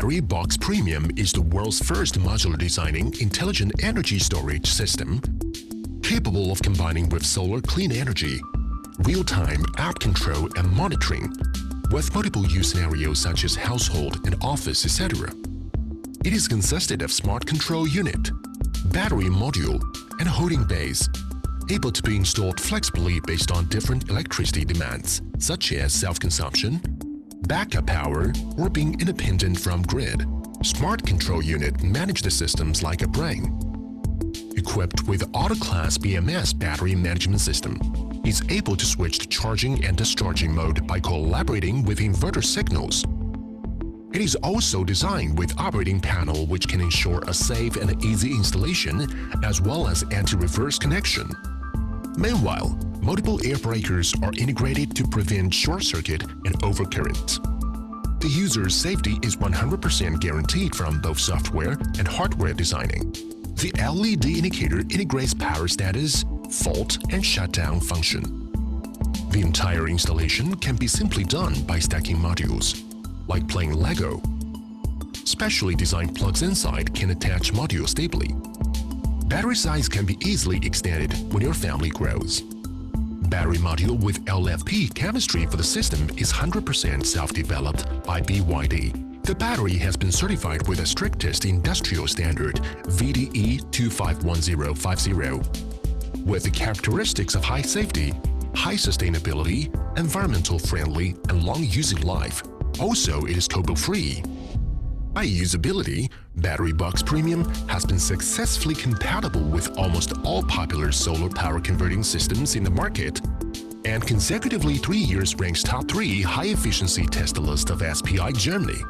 Battery Box Premium is the world's first modular designing intelligent energy storage system capable of combining with solar clean energy, real-time app control and monitoring, with multiple use scenarios such as household and office, etc. It is consisted of smart control unit, battery module, and holding base, able to be installed flexibly based on different electricity demands, such as self-consumption, backup power, or being independent from grid. Smart control unit manage the systems like a brain. Equipped with auto-class BMS battery management system, is able to switch to charging and discharging mode by collaborating with inverter signals. It is also designed with operating panel which can ensure a safe and easy installation as well as anti-reverse connection. Meanwhile, multiple air breakers are integrated to prevent short circuit and overcurrent. The user's safety is 100% guaranteed from both software and hardware designing. The LED indicator integrates power status, fault, and shutdown function. The entire installation can be simply done by stacking modules, like playing Lego. Specially designed plugs inside can attach modules stably. Battery size can be easily extended when your family grows. Battery module with LFP chemistry for the system is 100% self-developed by BYD. The battery has been certified with the strictest industrial standard VDE 251050, with the characteristics of high safety, high sustainability, environmental friendly, and long using life. Also, it is trouble-free. By usability, Battery Box Premium has been successfully compatible with almost all popular solar power converting systems in the market, and consecutively 3 years ranks top 3 high-efficiency test list of SPI Germany.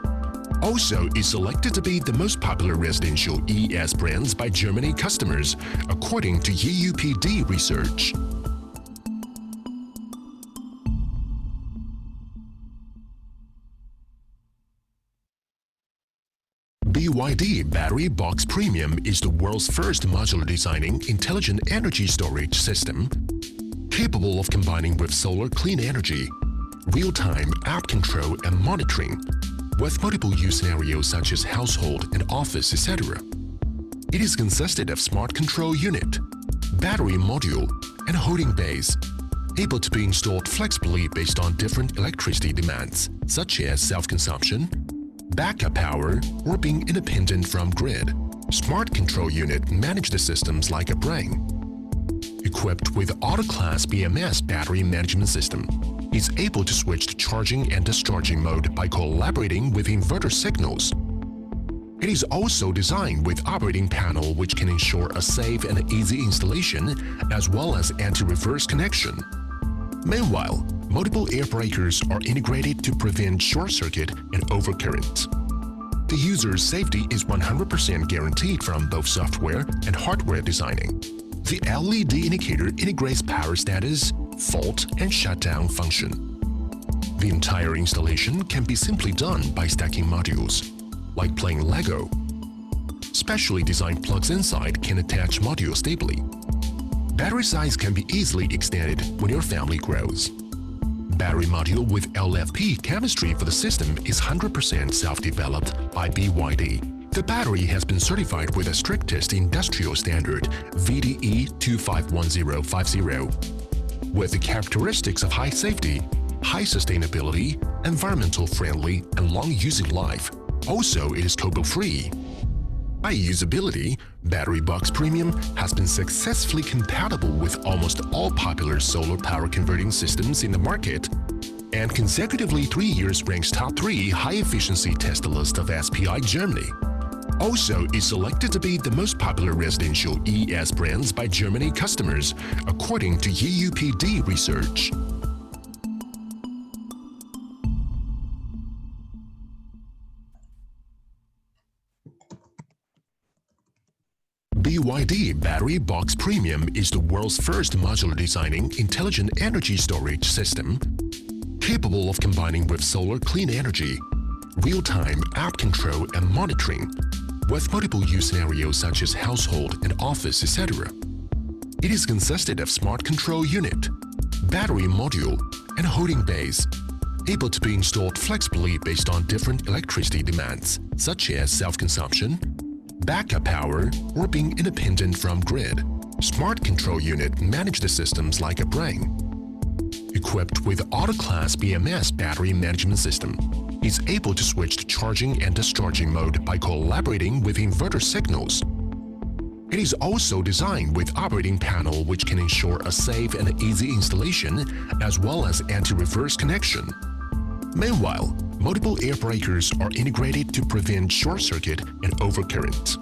Also is selected to be the most popular residential ES brands by Germany customers, according to UUPD research. BYD Battery Box Premium is the world's first modular designing intelligent energy storage system capable of combining with solar clean energy, real-time app control and monitoring, with multiple use scenarios such as household and office, etc. It is consisted of smart control unit, battery module, and holding base, able to be installed flexibly based on different electricity demands, such as self-consumption, backup power, or being independent from grid. Smart control unit manage the systems like a brain. Equipped with auto-class BMS battery management system, is able to switch to charging and discharging mode by collaborating with inverter signals. It is also designed with operating panel which can ensure a safe and easy installation as well as anti-reverse connection. Meanwhile, multiple air breakers are integrated to prevent short circuit and overcurrent. The user's safety is 100% guaranteed from both software and hardware designing. The LED indicator integrates power status, fault, and shutdown function. The entire installation can be simply done by stacking modules, like playing Lego. Specially designed plugs inside can attach modules stably. Battery size can be easily extended when your family grows. Battery module with LFP chemistry for the system is 100% self-developed by BYD. The battery has been certified with the strictest industrial standard VDE 251050, with the characteristics of high safety, high sustainability, environmental friendly, and long using life. Also, it is trouble-free. By usability, Battery Box Premium has been successfully compatible with almost all popular solar power converting systems in the market, and consecutively 3 years ranks top 3 high-efficiency test list of SPI Germany. Also is selected to be the most popular residential ES brands by Germany customers, according to UUPD research. BYD Battery Box Premium is the world's first modular designing intelligent energy storage system capable of combining with solar clean energy, real-time app control and monitoring, with multiple use scenarios such as household and office, etc. It is consisted of smart control unit, battery module, and holding base, able to be installed flexibly based on different electricity demands, such as self-consumption, backup power, or being independent from grid. Smart Control Unit manages the systems like a brain. Equipped with Auto-Class BMS battery management system, it's able to switch to charging and discharging mode by collaborating with inverter signals. It is also designed with operating panel which can ensure a safe and easy installation as well as anti-reverse connection. Meanwhile, multiple air breakers are integrated to prevent short circuit and overcurrent.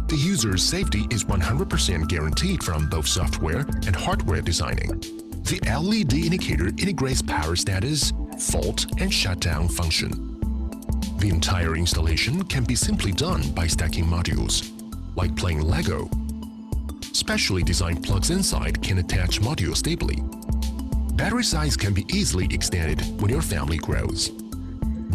The user's safety is 100% guaranteed from both software and hardware designing. The LED indicator integrates power status, fault, and shutdown function. The entire installation can be simply done by stacking modules, like playing Lego. Specially designed plugs inside can attach modules stably. Battery size can be easily extended when your family grows.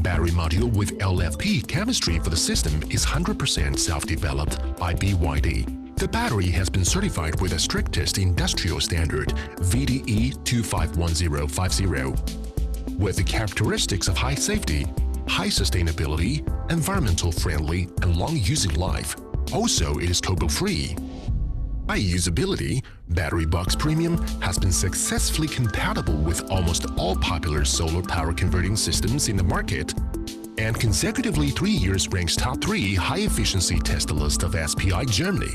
Battery module with LFP chemistry for the system is 100% self-developed by BYD. The battery has been certified with the strictest industrial standard VDE 251050, with the characteristics of high safety, high sustainability, environmental friendly, and long using life. Also, it is cobalt-free. By usability, Battery Box Premium has been successfully compatible with almost all popular solar power converting systems in the market, and consecutively 3 years ranks top 3 high-efficiency test list of SPI Germany.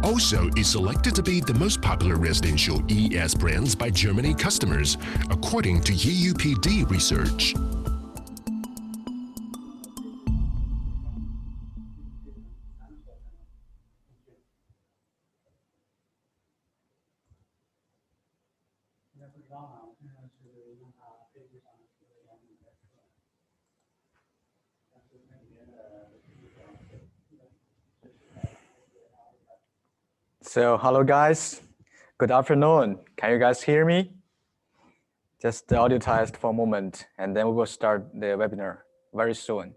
Also, is selected to be the most popular residential ES brands by Germany customers, according to UUPD research. So, hello guys, good afternoon. Can you guys hear me? Just the audio test for a moment, and then we will start the webinar very soon.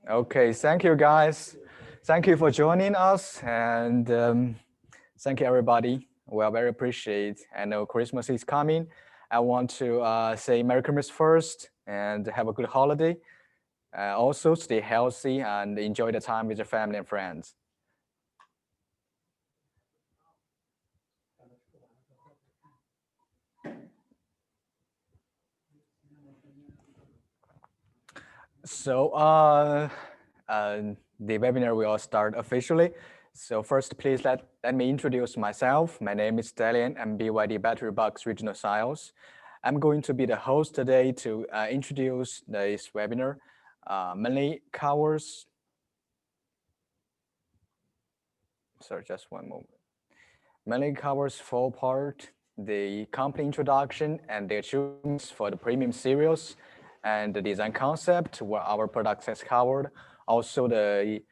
Okay, thank you guys. Thank you for joining us, and thank you everybody. We are very appreciate. I know Christmas is coming. I want to say Merry Christmas first and have a good holiday. Also stay healthy and enjoy the time with your family and friends. So the webinar will start officially. So first, please let me introduce myself. My name is Delian. I'm BYD Battery Box Regional Sales. I'm going to be the host today to introduce this webinar. Mainly covers, sorry, just one moment. Mainly covers 4 parts: the company introduction and the achievements for the premium series, and the design concept where our products has covered. Also the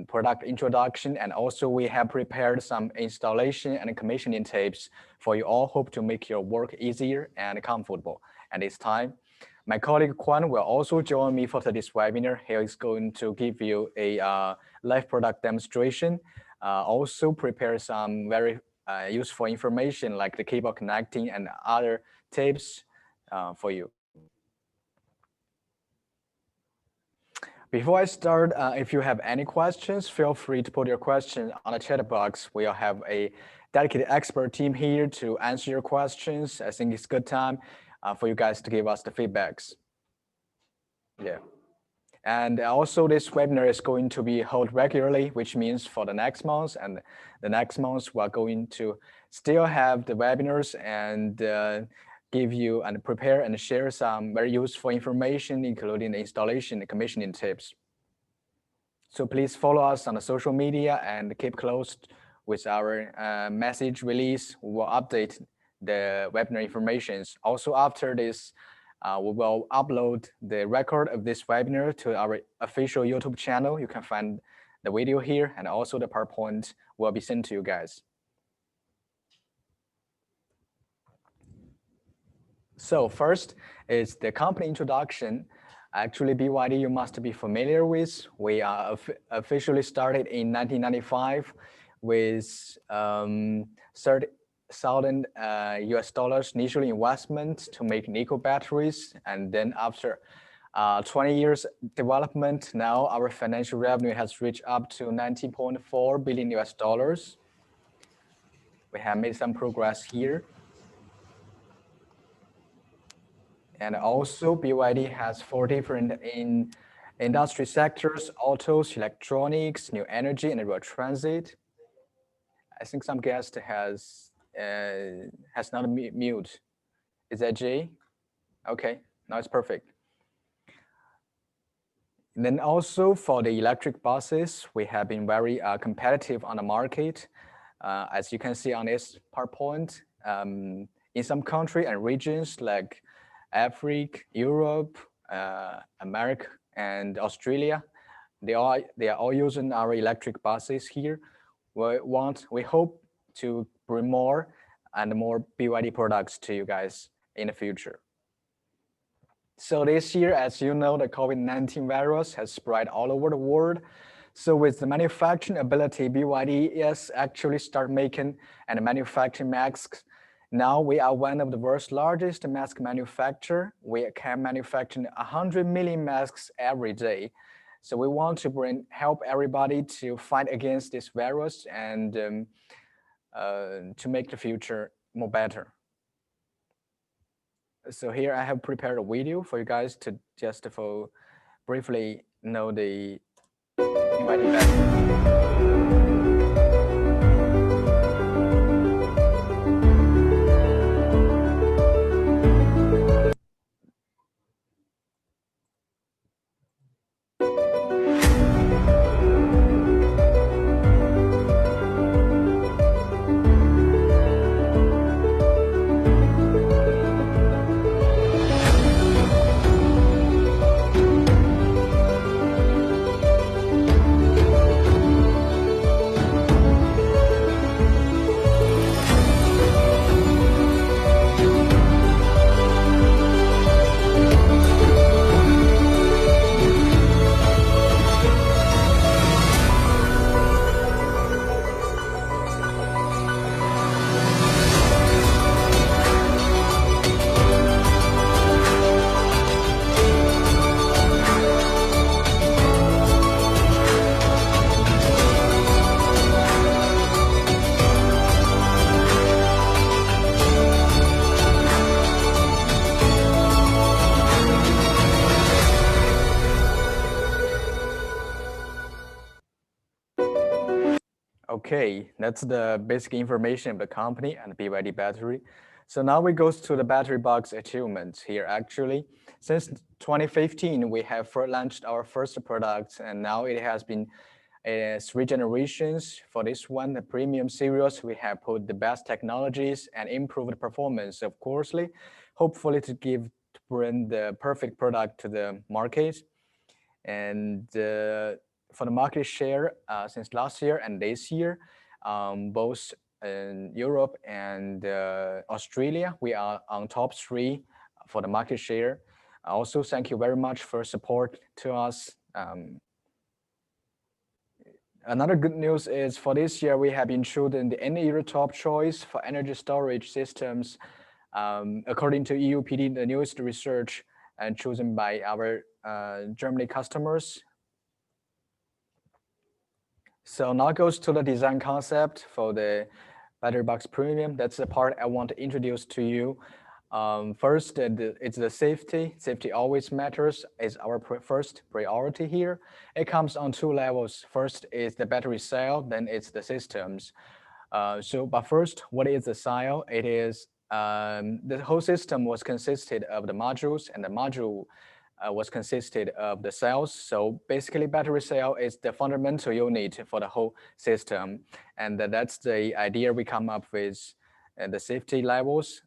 product introduction, and also we have prepared some installation and commissioning tips for you all. Hope to make your work easier and comfortable at this time. My colleague Kuan will also join me for today's webinar. He is going to give you a live product demonstration. Also prepare some very useful information like the cable connecting and other tips for you. Before I start, if you have any questions, feel free to put your question on the chat box. We'll have a dedicated expert team here to answer your questions. I think it's a good time for you guys to give us the feedbacks. Yeah. And also this webinar is going to be held regularly, which means for the next month and the next month, we're going to still have the webinars and give you and prepare and share some very useful information, including the installation and commissioning tips. So please follow us on the social media and keep close with our message release. We will update the webinar informations. Also after this, we will upload the record of this webinar to our official YouTube channel. You can find the video here, and also the PowerPoint will be sent to you guys. So first is the company introduction. Actually, BYD you must be familiar with. We are officially started in 1995 with 30,000 US dollars initial investment to make nickel batteries. And then after 20 years development, now our financial revenue has reached up to 19.4 billion US dollars. We have made some progress here. And also BYD has 4 different industry sectors: autos, electronics, new energy, and road transit. I think some guest has not mute. Is that Jay? Okay, now it's perfect. And then also for the electric buses, we have been very competitive on the market. As you can see on this PowerPoint, in some country and regions like Africa, Europe, America, and Australia, they are all using our electric buses here. We hope to bring more and more BYD products to you guys in the future. So this year, as you know, the COVID-19 virus has spread all over the world. So with the manufacturing ability, BYD is actually start making and manufacturing masks. Now we are one of the world's largest mask manufacturer. We can manufacture 100 million masks every day. So we want to help everybody to fight against this virus and to make the future more better. So here I have prepared a video for you guys to just briefly know the BYD battery. Okay, that's the basic information of the company and BYD battery. So now we go to the battery box achievements here. Actually, since 2015, we have launched our first product, and now it has been 3 generations. For this one, the premium series, we have put the best technologies and improved performance, of course, hopefully to bring the perfect product to the market. And for the market share since last year and this year, both in Europe and Australia, we are on top 3 for the market share. Also, thank you very much for support to us. Another good news is for this year, we have been chosen the end-year top choice for energy storage systems, according to EUPD, the newest research and chosen by our Germany customers. So now goes to the design concept for the battery box premium. That's the part I want to introduce to you. First, it's the safety. Safety always matters. It's our first priority here. It comes on 2 levels. First is the battery cell, then it's the systems. But first, what is the cell? It is the whole system was consisted of the modules, and the module was consisted of the cells. So basically, battery cell is the fundamental unit for the whole system, and that's the idea we come up with. The safety levels.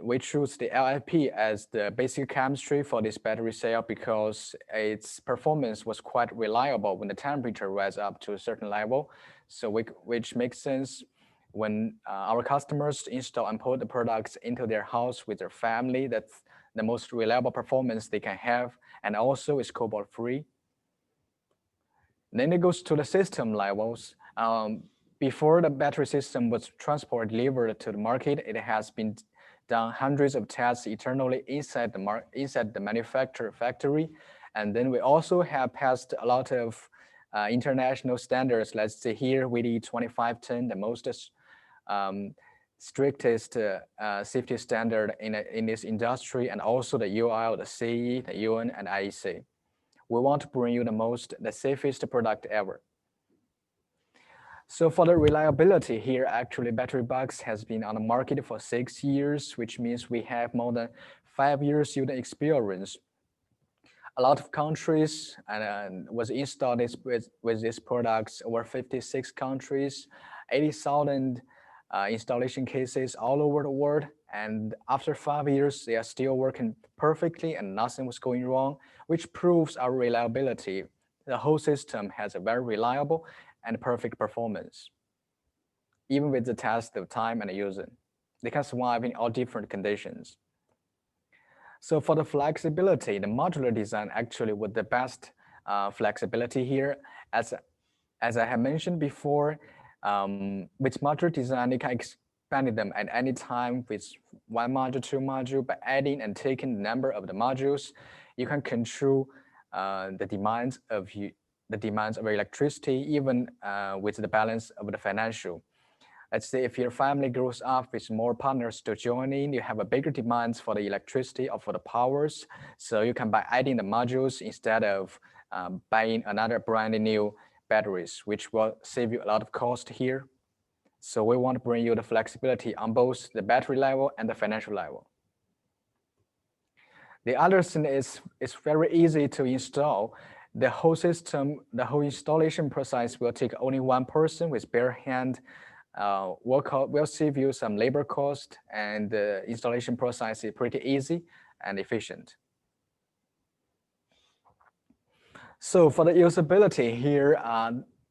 We choose the LFP as the basic chemistry for this battery cell because its performance was quite reliable when the temperature rise up to a certain level. So which makes sense when our customers install and put the products into their house with their family. That's the most reliable performance they can have, and also it's cobalt free. Then it goes to the system levels. Before the battery system was transported, delivered to the market, it has been done hundreds of tests internally inside the manufacturer factory. And then we also have passed a lot of international standards. Let's say here, WD 2510, the most strictest safety standard in this industry, and also the UL, the CE, the UN, and IEC. We want to bring you the safest product ever. So for the reliability here, actually battery box has been on the market for 6 years, which means we have more than 5 years user experience. A lot of countries was installed with these products, over 56 countries, 80,000 installation cases all over the world. And after 5 years, they are still working perfectly and nothing was going wrong, which proves our reliability. The whole system has a very reliable and perfect performance. Even with the test of time and using, they can survive in all different conditions. So for the flexibility, the modular design actually with the best flexibility here. As I have mentioned before, with modular design, you can expand them at any time with 1 module, 2 module. By adding and taking the number of the modules, you can control the demands of electricity, even with the balance of the financial. Let's say if your family grows up with more partners to join in, you have a bigger demands for the electricity or for the powers. So you can by adding the modules instead of buying another brand new batteries, which will save you a lot of cost here. So we want to bring you the flexibility on both the battery level and the financial level. The other thing is it's very easy to install. The whole system, the whole installation process will take only 1 person with bare hand. Will save you some labor cost, and the installation process is pretty easy and efficient. So for the usability here,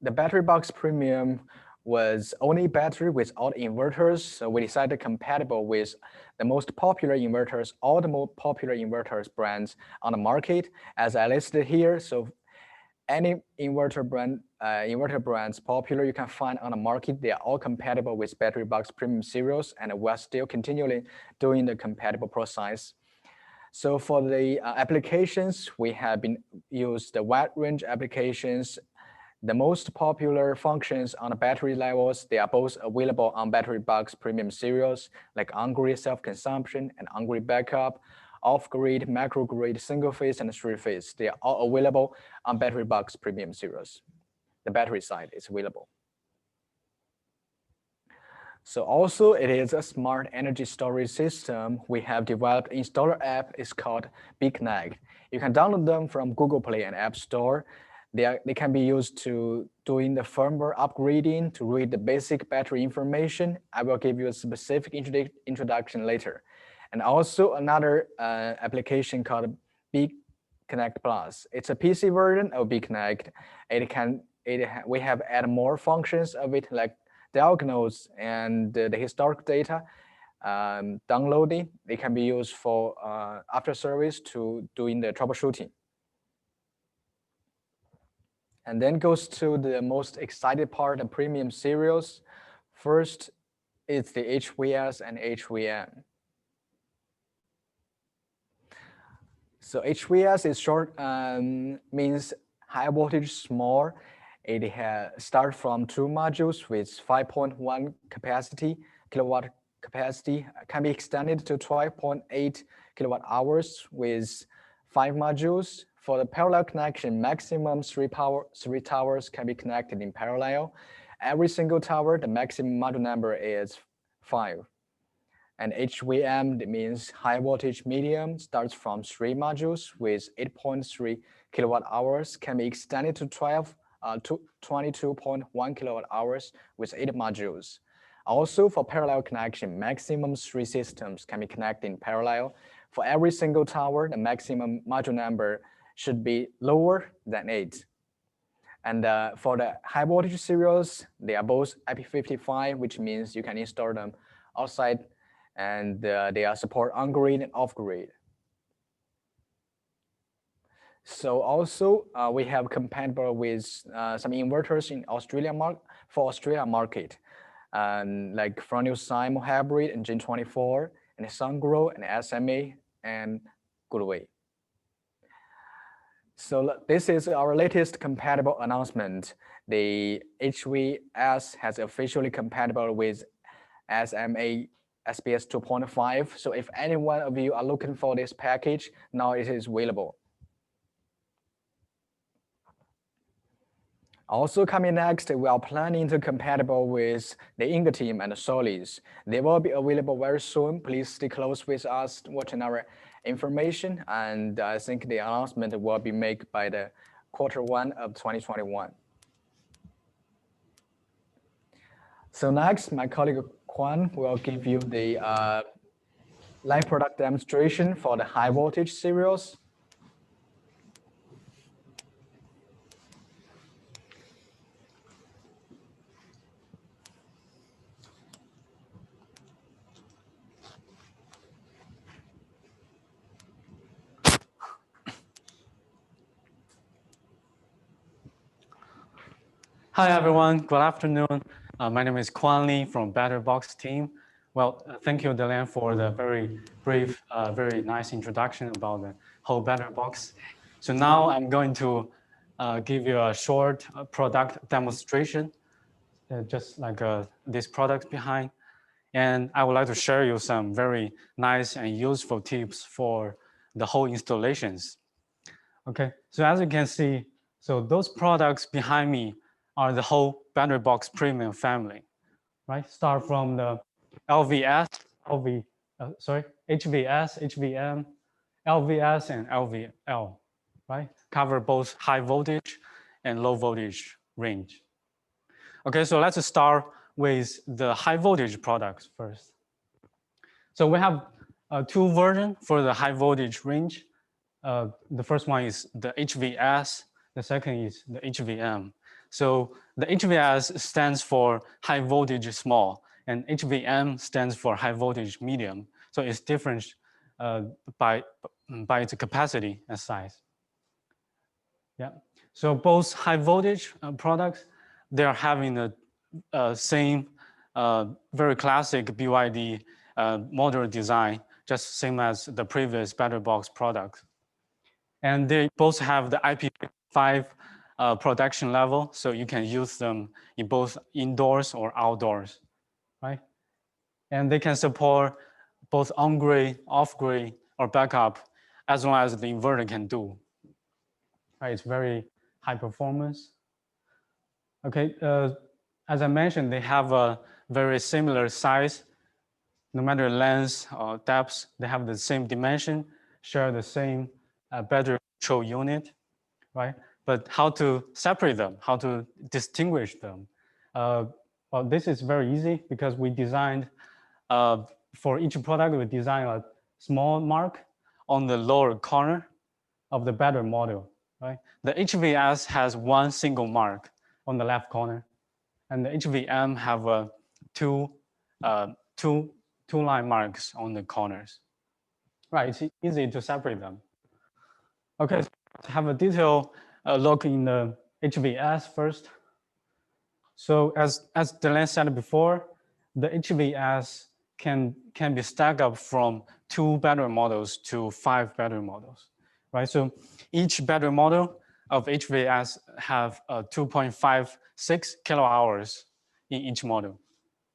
the battery box premium was only battery without inverters. So we decided compatible with the most popular inverters, all the most popular inverters brands on the market, as I listed here. So any inverter brands popular you can find on the market, they are all compatible with battery box premium series, and we're still continually doing the compatible process. So for the applications, we have been used the wide range applications. The most popular functions on the battery levels, they are both available on battery box premium series, like on-grid self-consumption and on-grid backup, off-grid, macro-grid, single-phase, and three-phase. They are all available on battery box premium series. The battery side is available. So also it is a smart energy storage system. We have developed installer app. It's called BeConnect. You can download them from Google Play and App Store. They can be used to doing the firmware upgrading, to read the basic battery information. I will give you a specific introduction later. And also another application called BeConnect Plus. It's a PC version of BeConnect. We have added more functions of it, like diagnose and the historic data downloading. They can be used for after service to doing the troubleshooting. And then goes to the most excited part, the premium series. First, it's the HVS and HVM. So HVS is short, means high voltage small. It starts from 2 modules with 5.1 kilowatt capacity, can be extended to 12.8 kilowatt hours with 5 modules. For the parallel connection, maximum 3 towers can be connected in parallel. Every single tower, the maximum module number is 5. And HVM, that means high voltage medium, starts from 3 modules with 8.3 kilowatt hours, can be extended to 22.1 kilowatt hours with 8 modules. Also for parallel connection, maximum 3 systems can be connected in parallel. For every single tower, the maximum module number should be lower than 8. And for the high voltage series, they are both IP55, which means you can install them outside, and they are support on-grid and off-grid. So also we have compatible with some inverters in for Australia market, and like Frontal Simo Hybrid and Gen 24 and Sungrow and SMA and Goodway. So this is our latest compatible announcement. The HVS has officially compatible with SMA SBS 2.5. So if any one of you are looking for this package, now it is available. Also coming next, we are planning to compatible with the Inga team and the Solis. They will be available very soon. Please stay close with us watching our information. And I think the announcement will be made by the Q1 of 2021. So next, my colleague Kuan will give you the live product demonstration for the high voltage serials. Hi, everyone. Good afternoon. My name is Kuan Lee from BatterBox team. Well, thank you, Delian, for the very brief, very nice introduction about the whole BatterBox. So now I'm going to give you a short product demonstration, just like this product behind. And I would like to share you some very nice and useful tips for the whole installations. Okay, so as you can see, so those products behind me are the whole BatterBox Premium family, right? Start from the LVS, HVS, HVM, LVS, and LVL, right? Cover both high voltage and low voltage range. Okay, so let's start with the high voltage products first. So we have two versions for the high voltage range. The first one is the HVS, the second is the HVM. So the HVS stands for high voltage small, and HVM stands for high voltage medium. So it's different by its capacity and size. Yeah. So both high voltage products, they are having the same very classic BYD modular design, just same as the previous BatterBox product. And they both have the IP5 protection level, so you can use them in both indoors or outdoors, right? And they can support both on-grid, off-grid, or backup, as well as the inverter can do. Right, it's very high performance. Okay, as I mentioned, they have a very similar size. No matter length or depth, they have the same dimension, share the same battery control unit, right? But how to separate them, how to distinguish them? Well, this is very easy because we designed, for each product, we designed a small mark on the lower corner of the battery module, right? The HVS has one single mark on the left corner, and the HVM have two line marks on the corners. Right, it's easy to separate them. Okay, so let's have a detailed look in the HVS first. So as Delian said before, the HVS can be stacked up from 2 battery models to 5 battery models, right? So each battery model of HVS have 2.56 kilowatt hours in each model,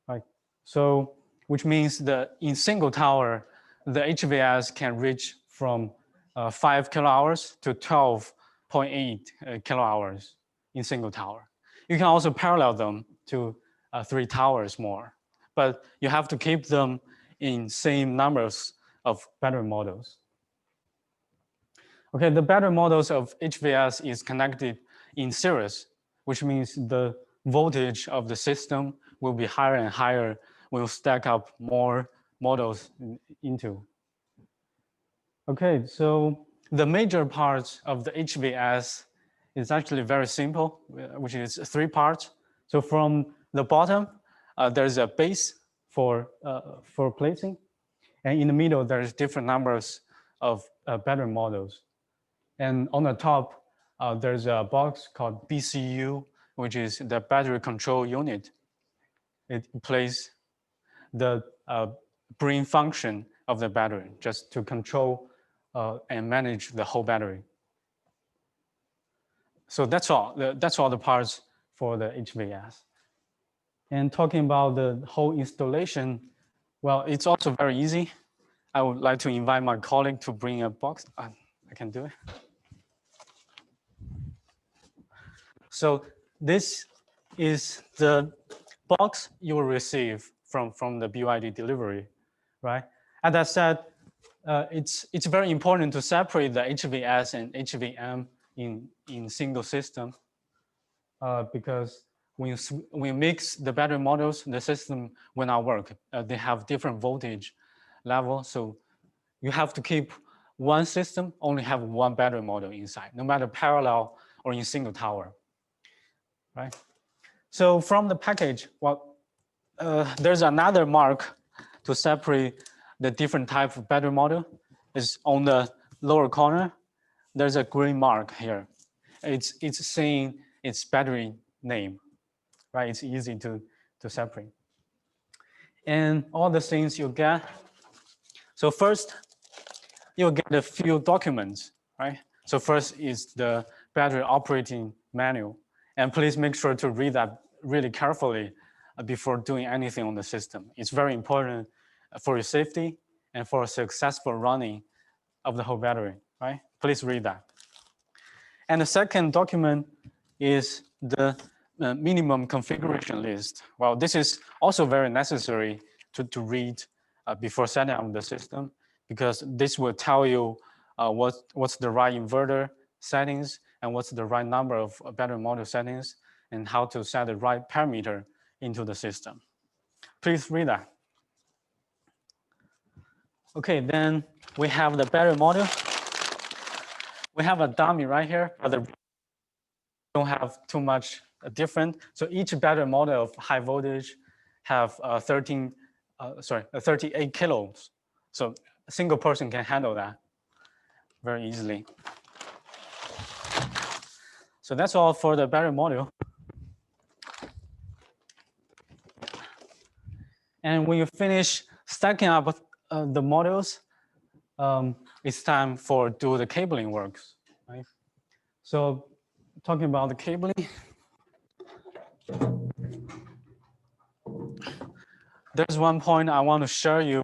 right? So which means that in single tower, the HVS can reach from 5 kilowatt hours to 12.8 kilowatt hours in single tower. You can also parallel them to 3 towers more, but you have to keep them in same numbers of battery models. Okay, the battery models of HVS is connected in series, which means the voltage of the system will be higher and higher when you stack up more models into. Okay, so the major parts of the HVS is actually very simple, which is 3 parts. So from the bottom, there's a base for placing. And in the middle, there's different numbers of battery models. And on the top, there's a box called BCU, which is the battery control unit. It plays the brain function of the battery, just to control and manage the whole battery. So that's all the parts for the HVS. And talking about the whole installation, well, it's also very easy. I would like to invite my colleague to bring a box. I can do it. So this is the box you will receive from the BYD delivery, right? As I said, it's very important to separate the HVS and HVM in single system because when you mix the battery models, the system will not work. They have different voltage level, so you have to keep one system, only have one battery model inside, no matter parallel or in single tower, right? So from the package, well, there's another mark to separate the different type of battery model. Is on the lower corner. There's a green mark here. It's saying its battery name, right? It's easy to separate. And all the things you get. So first, you'll get a few documents, right? So first is the battery operating manual. And please make sure to read that really carefully before doing anything on the system. It's very important for your safety and for a successful running of the whole battery, right? Please read that. And the second document is the minimum configuration list. Well, this is also very necessary to read before setting up the system, because this will tell you what's the right inverter settings and what's the right number of battery module settings and how to set the right parameter into the system. Please read that. Okay, then we have the battery module. We have a dummy right here, but the don't have too much different. So each battery model of high voltage have 38 kilos. So a single person can handle that very easily. So that's all for the battery module. And when you finish stacking up the modules, it's time for do the cabling works, right? So talking about the cabling, there's one point I want to share you.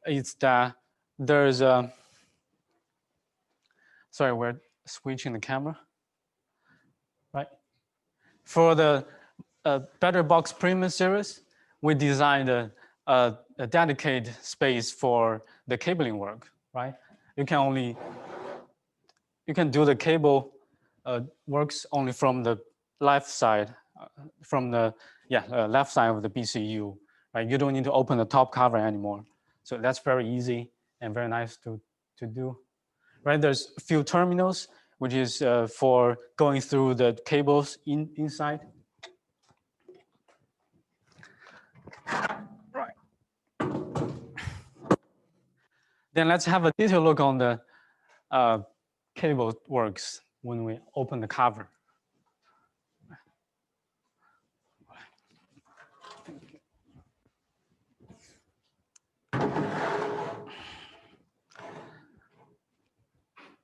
It's that there's a, sorry, we're switching the camera, right? For the Battery Box Premium series, we designed a dedicated space for the cabling work, right? You can do the cable works only from the left side, left side of the BCU, right? You don't need to open the top cover anymore. So that's very easy and very nice to do, right? There's a few terminals, which is for going through the cables inside. Right. Then let's have a detailed look on the cable works when we open the cover.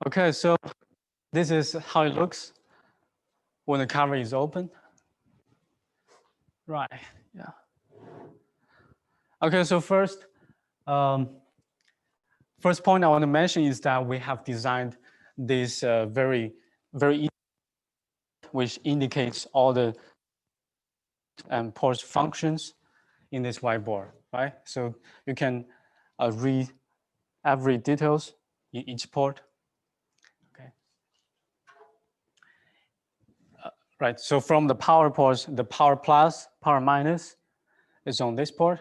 Okay, so this is how it looks when the cover is open. Right, yeah. Okay, so first point I want to mention is that we have designed this very easy, which indicates all the port functions in this whiteboard, right? So you can read every details in each port. Okay. Right. So from the power ports, the power plus, power minus is on this port,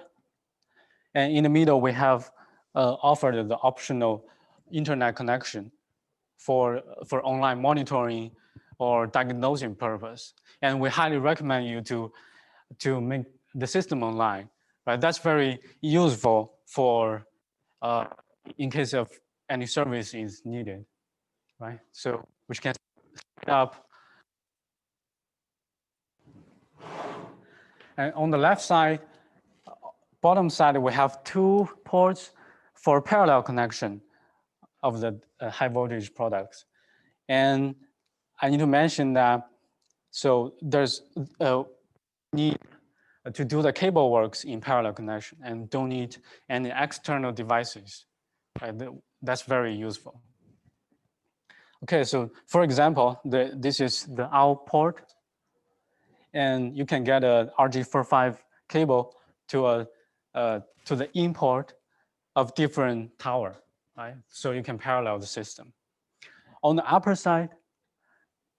and in the middle we have offered the optional internet connection for online monitoring or diagnosing purpose. And we highly recommend you to make the system online, right? That's very useful for in case of any service is needed. right? So which can speed up. And on the left side, bottom side, we have 2 ports for parallel connection of the high voltage products. And I need to mention that, so there's a need to do the cable works in parallel connection and don't need any external devices. Right? That's very useful. Okay, so for example, this is the out port, and you can get a RJ45 cable to the in port of different tower, right? So you can parallel the system. On the upper side,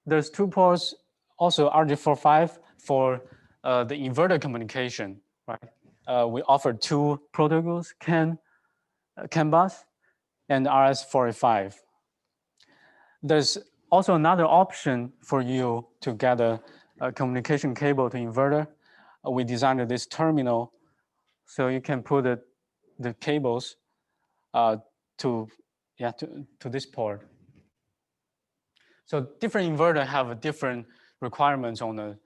there's 2 ports, also RJ45 for the inverter communication, right? We offer 2 protocols, CAN bus and RS45. There's also another option for you to get a communication cable to inverter. We designed this terminal so you can put the cables to this port. So different inverter have different requirements on the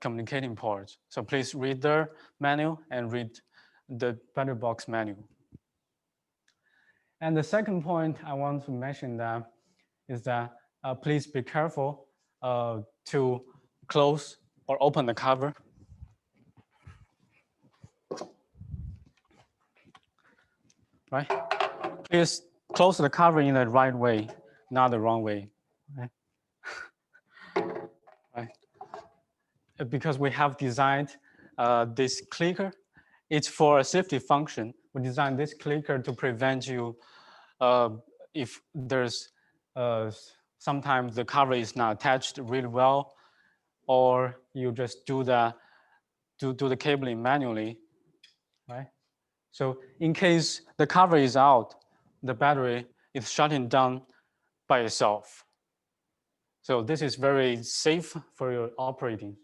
communicating ports. So please read their manual and read the battery box manual. And the second point I want to mention that is that please be careful to close or open the cover. Right? Please close the cover in the right way, not the wrong way. Right? Right? Because we have designed this clicker. It's for a safety function. We designed this clicker to prevent you if there's sometimes the cover is not attached really well, or you just do the cabling manually, right? So in case the cover is out, the battery is shutting down by itself. So this is very safe for your operating.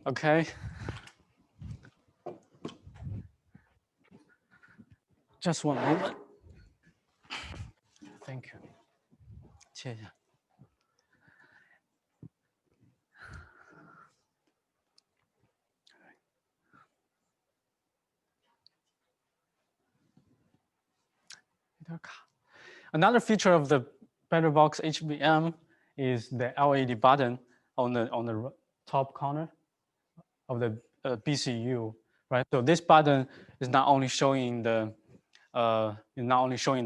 Okay. Just one moment. Thank you. 谢谢. Another feature of the battery box HBM is the LED button on the top corner of the BCU, right? So this button is not only showing the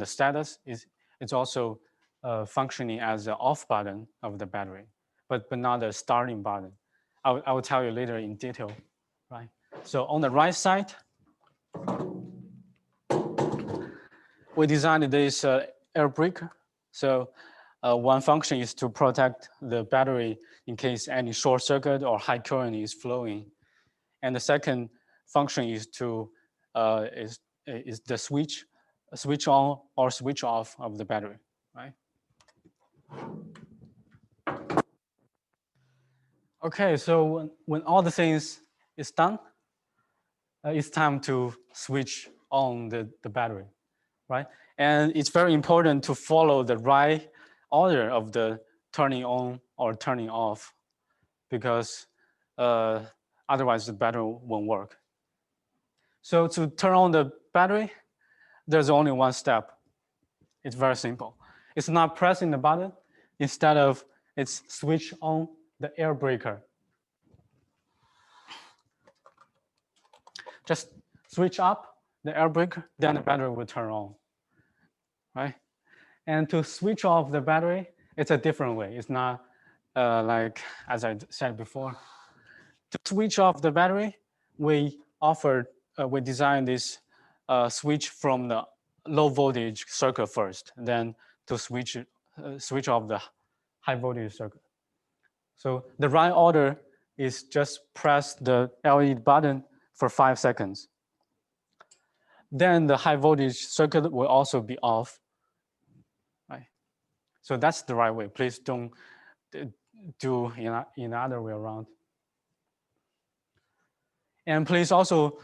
status, it's also functioning as the off button of the battery, but not the starting button. I will tell you later in detail, right? So on the right side, we designed this air breaker. So one function is to protect the battery in case any short circuit or high current is flowing. And the second function is to is the switch on or switch off of the battery, right? Okay, so when all the things is done, it's time to switch on the battery, right? And it's very important to follow the right order of the turning on or turning off, because otherwise the battery won't work. So to turn on the battery, there's only one step. It's very simple. It's not pressing the button. Instead of, it's switch on the air breaker. Just switch up the air breaker, then the battery will turn on, right? And to switch off the battery, it's a different way. It's not like, as I said before. To switch off the battery, we designed this switch from the low voltage circuit first, then to switch off the high voltage circuit. So the right order is just press the LED button for 5 seconds. Then the high voltage circuit will also be off, right? So that's the right way. Please don't do in the other way around. And please also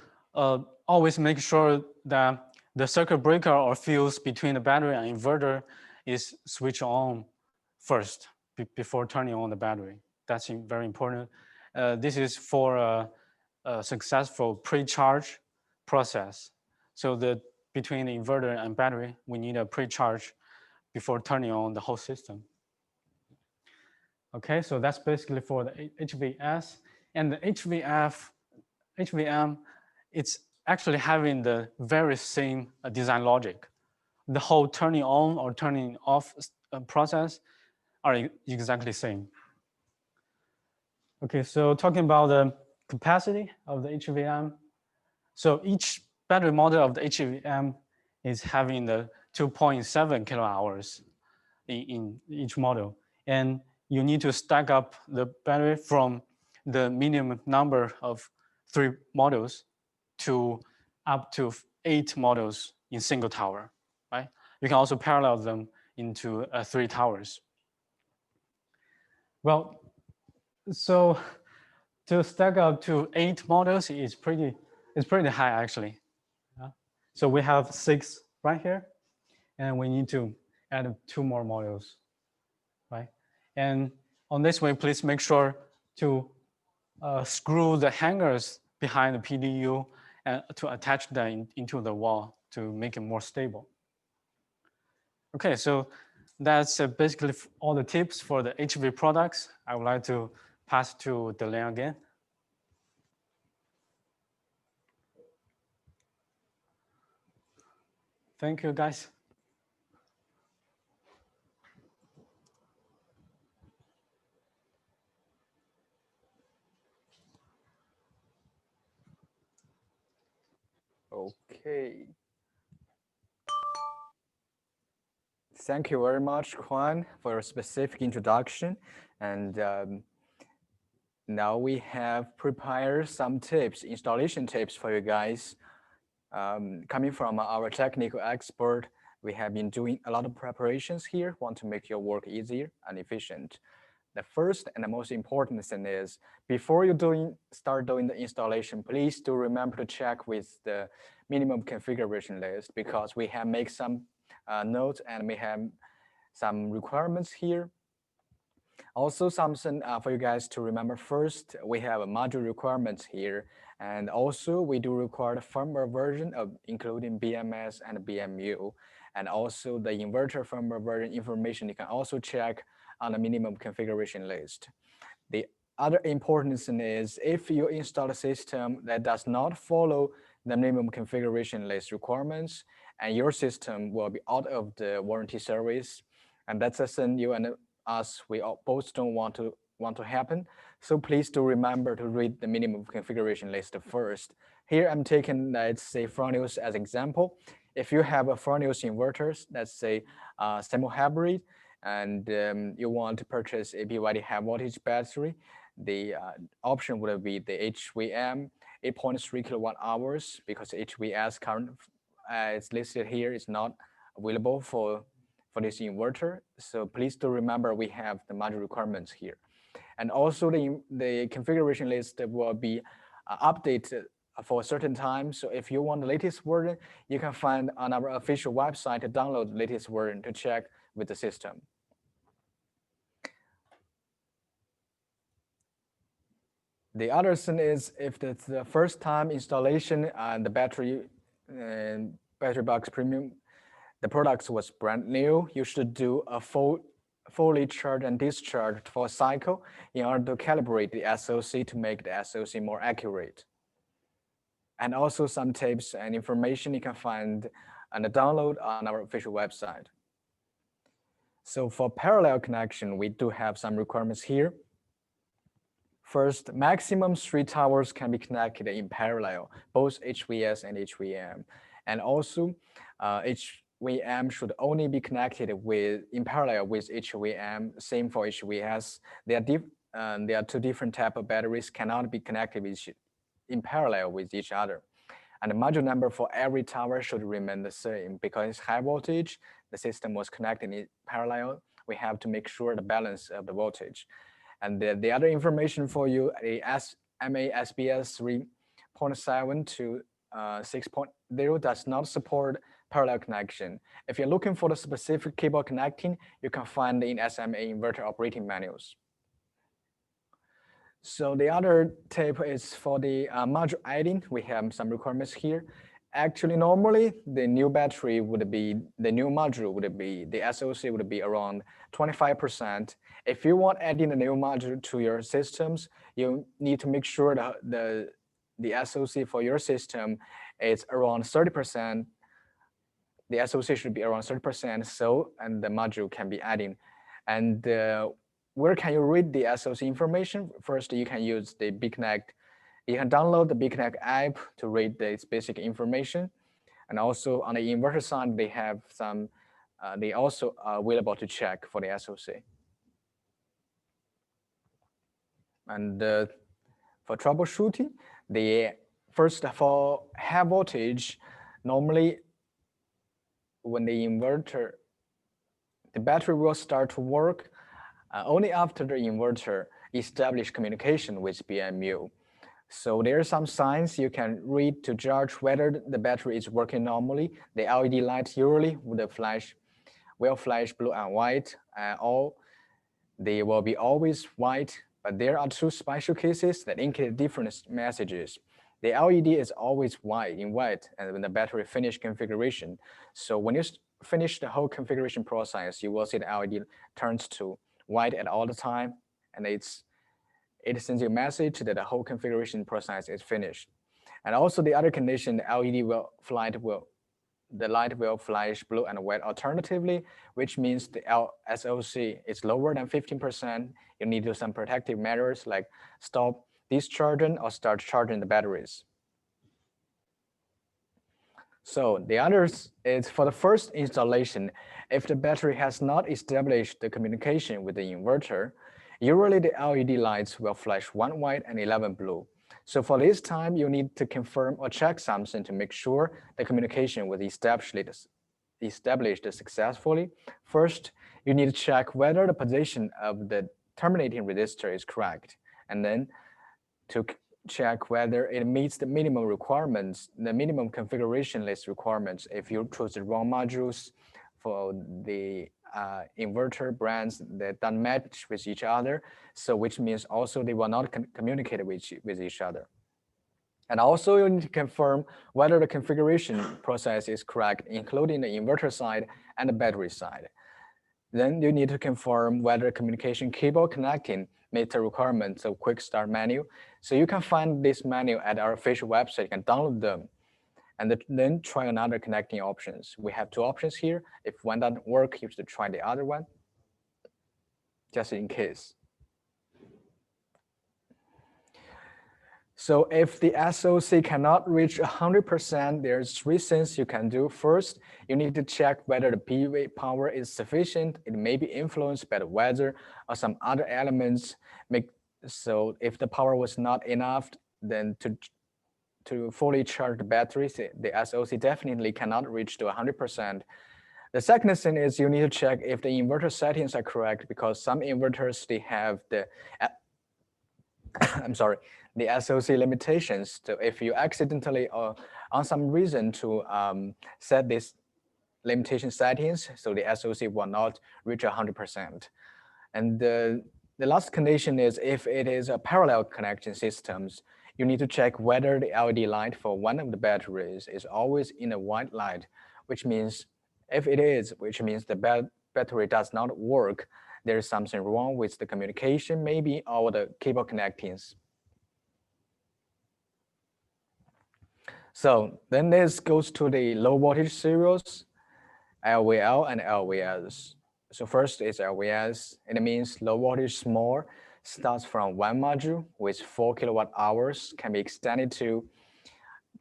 always make sure that the circuit breaker or fuse between the battery and inverter is switched on first before turning on the battery. That's very important. This is for a successful pre-charge process. So between the inverter and battery, we need a pre-charge before turning on the whole system. Okay, so that's basically for the HVS. And the HVM, it's actually having the very same design logic. The whole turning on or turning off process are exactly the same. Okay, so talking about the capacity of the HVM. So each battery model of the HVM is having the 2.7 kilowatt hours in each model. And you need to stack up the battery from the minimum number of 3 models to up to 8 models in single tower, right? You can also parallel them into 3 towers. Well, so to stack up to 8 models is pretty high actually. So we have 6 right here, and we need to add 2 more models, right? And on this way, please make sure to screw the hangers behind the PDU and to attach them into the wall to make it more stable. Okay, so that's basically all the tips for the HV products. I would like to pass to Delian again. Thank you, guys. Okay. Thank you very much, Kuan, for your specific introduction. And now we have prepared some tips, installation tips for you guys. Coming from our technical expert, we have been doing a lot of preparations here, want to make your work easier and efficient. The first and the most important thing is, before you start doing the installation, please do remember to check with the minimum configuration list, because we have made some notes and we have some requirements here. Also something for you guys to remember first, we have a module requirements here. And also we do require the firmware version of including BMS and BMU. And also the inverter firmware version information you can also check on the minimum configuration list. The other important thing is, if you install a system that does not follow the minimum configuration list requirements, and your system will be out of the warranty service, and that's a thing you and us, we both don't want to happen. So please do remember to read the minimum configuration list first. Here I'm taking, let's say, Fronius as example. If you have a Fronius inverters, let's say semi-hybrid, and you want to purchase a BYD high voltage battery, the option would be the HVM 8.3 kilowatt hours, because HVS current it's listed here is not available for this inverter. So please do remember we have the module requirements here. And also the configuration list will be updated for a certain time. So if you want the latest version, you can find on our official website to download the latest version to check with the system. The other thing is, if it's the first time installation and the battery box premium, the product was brand new, you should do a fully charged and discharged for a cycle in order to calibrate the SoC to make the SoC more accurate. And also some tips and information you can find and download on our official website. So for parallel connection, we do have some requirements here. First, maximum 3 towers can be connected in parallel, both HVS and HVM. And also, HVM should only be connected in parallel with HVM. Same for HVS. There are 2 different types of batteries cannot be connected in parallel with each other. And the module number for every tower should remain the same, because it's high voltage, the system was connected in parallel. We have to make sure the balance of the voltage. And the other information for you, a MASBS 3.7 to 6.0 does not support parallel connection. If you're looking for the specific cable connecting, you can find in SMA inverter operating manuals. So the other tip is for the module adding. We have some requirements here. Actually, normally the new battery would be, the new module would be, the SOC would be around 25%. If you want adding a new module to your systems, you need to make sure that the SOC for your system is around 30%. The SOC should be around 30%, and the module can be adding. And where can you read the SOC information? First, you can use the BConnect. You can download the BConnect app to read this basic information. And also on the inverter side, they have some, they also are available to check for the SOC. And for troubleshooting, first of all, high voltage, normally when the battery will start to work only after the inverter establish communication with BMU. So there are some signs you can read to judge whether the battery is working normally. The LED light usually will flash blue and white, or they will be always white, but there are two special cases that indicate different messages. The LED is always white, and when the battery finish configuration. So when you finish the whole configuration process, you will see the LED turns to white at all the time, and it sends you a message that the whole configuration process is finished. And also the other condition, the light will flash blue and white alternatively, which means the SOC is lower than 15%. You need to do some protective measures like stop discharging or start charging the batteries. So the others is for the first installation, if the battery has not established the communication with the inverter, usually the LED lights will flash 1 white and 11 blue. So for this time, you need to confirm or check something to make sure the communication was established successfully. First, you need to check whether the position of the terminating resistor is correct, and then to check whether it meets the minimum requirements, the minimum configuration list requirements. If you choose the wrong modules for the inverter brands that don't match with each other, so which means also they will not communicate with each other. And also you need to confirm whether the configuration process is correct, including the inverter side and the battery side. Then you need to confirm whether communication cable connecting meets the requirements of quick start menu. So you can find this menu at our official website, you can download them, and then try another connecting options. We have two options here. If one doesn't work, you should try the other one, just in case. So if the SOC cannot reach 100%, there's 3 things you can do. First, you need to check whether the PV power is sufficient. It may be influenced by the weather or some other elements. So if the power was not enough, then to fully charge the batteries, the SOC definitely cannot reach to 100%. The second thing is you need to check if the inverter settings are correct, because some inverters, they have the, I'm sorry, the SOC limitations. So if you accidentally or on some reason to set these limitation settings, so the SOC will not reach 100%. And the last condition is if it is a parallel connection systems, you need to check whether the LED light for one of the batteries is always in a white light, which means if it is, which means the battery does not work, there is something wrong with the communication, maybe, or the cable connectings. So then this goes to the low voltage serials, LVL and LVS. So first is LVS. It means low voltage small, starts from 1 module with 4 kilowatt hours, can be extended to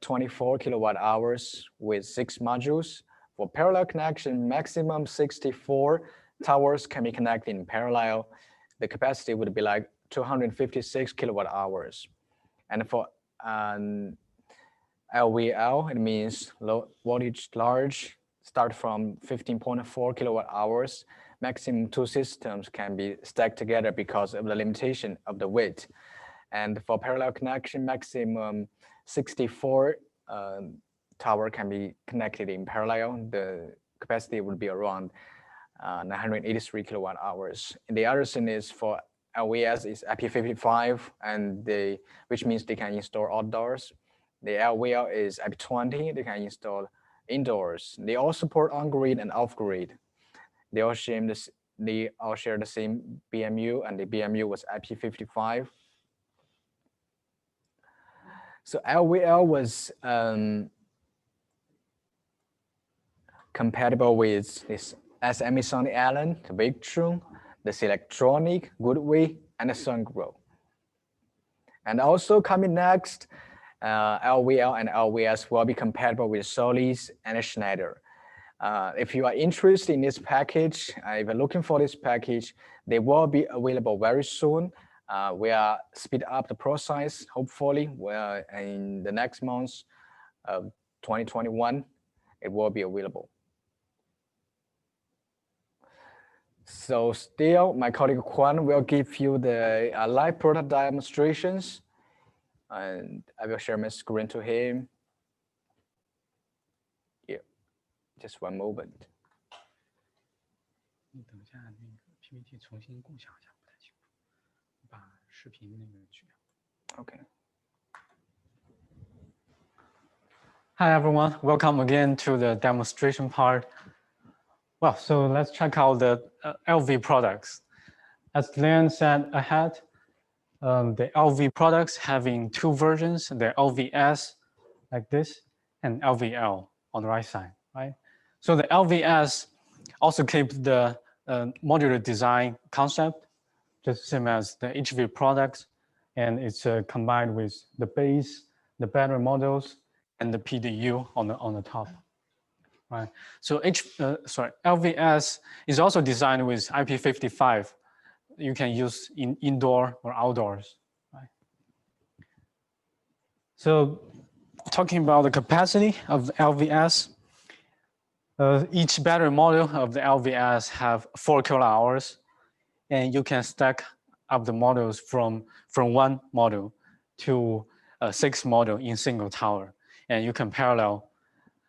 24 kilowatt hours with 6 modules. For parallel connection, maximum 64 towers can be connected in parallel. The capacity would be like 256 kilowatt hours. And for LVL, it means low voltage large, start from 15.4 kilowatt hours. Maximum 2 systems can be stacked together because of the limitation of the weight. And for parallel connection, maximum 64 tower can be connected in parallel, the capacity would be around 983 kilowatt hours. And the other thing is for LVS is IP55, and which means they can install outdoors. The LVL is IP20, they can install indoors. They all support on-grid and off-grid. They all share the same BMU, and the BMU was IP55. So LVL was compatible with this SME Sony Allen, the Victron, the Selectronic, Goodway, and the Sungrow. And also coming next, LVL and LVS will be compatible with Solis and Schneider. If you are interested in this package, if you're looking for this package, they will be available very soon. We are speed up the process, hopefully, in the next month of 2021, it will be available. So still, my colleague Kuan will give you the live product demonstrations, and I will share my screen to him. Here, just one moment. 你等一下，那个 PPT 重新共享一下，不太清楚，把视频那个取掉。 Okay. Hi everyone, welcome again to the demonstration part. Well, so let's check out the LV products. As Delian said ahead, the LV products having two versions, the LVS like this and LVL on the right side, right? So the LVS also keeps the modular design concept, just same as the HV products, and it's combined with the base, the battery models, and the PDU on the top. Right. So LVS is also designed with IP55. You can use in indoor or outdoors. Right. So talking about the capacity of the LVS, each battery model of the LVS have 4 kilowatt hours, and you can stack up the models from one model to 6 model in single tower, and you can parallel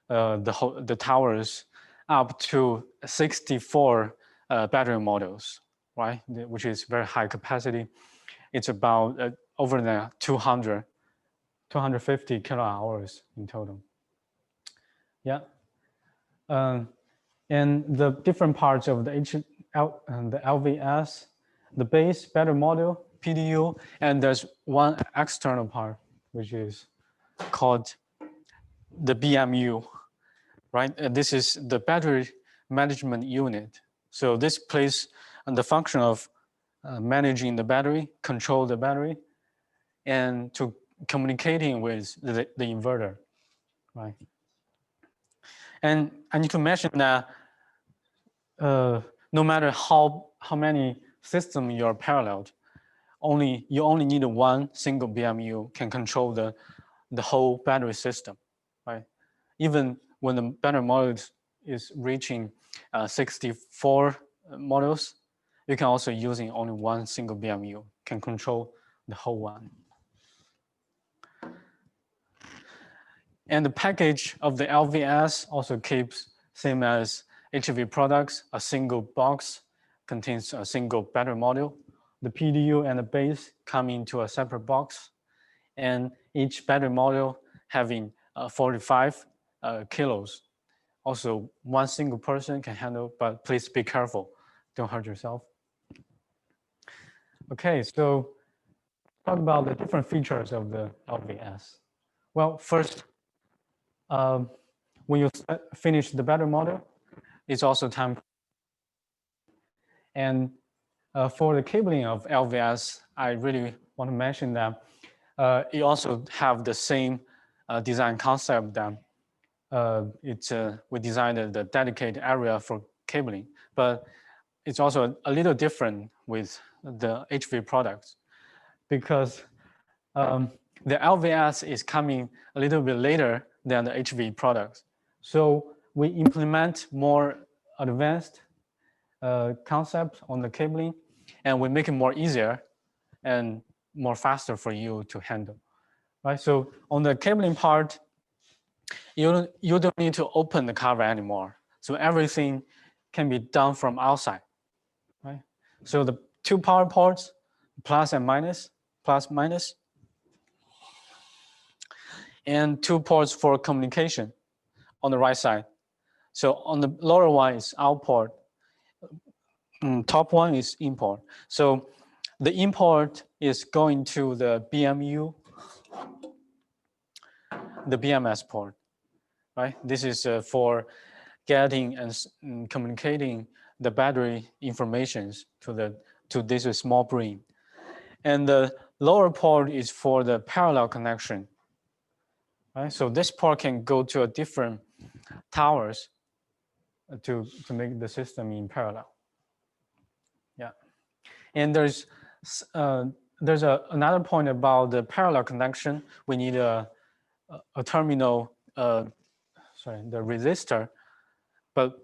the towers up to 64 battery models, right? Which is very high capacity. It's about over the 250 kilowatt hours in total. Yeah. And the different parts of the LVS, the base battery module, PDU, and there's one external part, which is called the BMU, right? This is the battery management unit. So this plays the function of managing the battery, control the battery, and to communicating with the inverter, right? And I need to mention that no matter how many systems you're paralleled, you only need one single BMU can control the whole battery system, right? Even when the battery model is reaching 64 models, you can also using only one single BMU can control the whole one. And the package of the LVS also keeps same as HV products. A single box contains a single battery module. The PDU and the base come into a separate box, and each battery module having 45 kilos. Also, one single person can handle, but please be careful, don't hurt yourself. Okay, so talk about the different features of the LVS. Well, first, when you finish the battery module, it's also time. And for the cabling of LVS, I really want to mention that it also have the same design concept that we designed the dedicated area for cabling, but it's also a little different with the HV products because the LVS is coming a little bit later than the HV products. So we implement more advanced concepts on the cabling, and we make it more easier and more faster for you to handle, right? So on the cabling part, you don't need to open the cover anymore. So everything can be done from outside, right? So the two power ports, plus and minus, plus minus, and two ports for communication on the right side. So on the lower one is out port, top one is import. So the import is going to the BMU, the BMS port, right? This is for getting and communicating the battery informations to this small brain. And the lower port is for the parallel connection, right? So this port can go to a different towers to make the system in parallel. Yeah, and there's another point about the parallel connection. We need a terminal, the resistor, but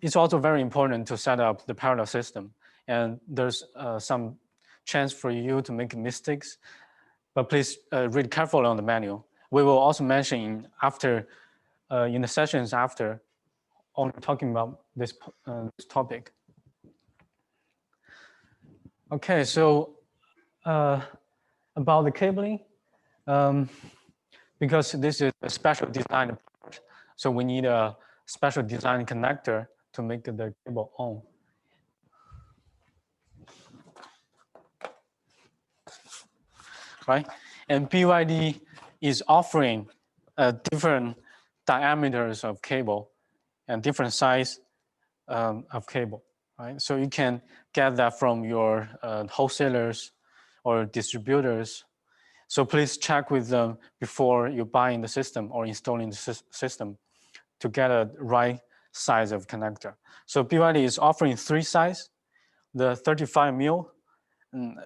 it's also very important to set up the parallel system. And there's some chance for you to make mistakes, but please read carefully on the manual. We will also mention in the sessions after, on talking about this topic. Okay, so about the cabling, because this is a special design part, so we need a special design connector to make the cable on. Right, and BYD is offering different diameters of cable and different size of cable, right? So you can get that from your wholesalers or distributors. So please check with them before you buy the system or installing the system to get a right size of connector. So BYD is offering three sizes, the 35 mil,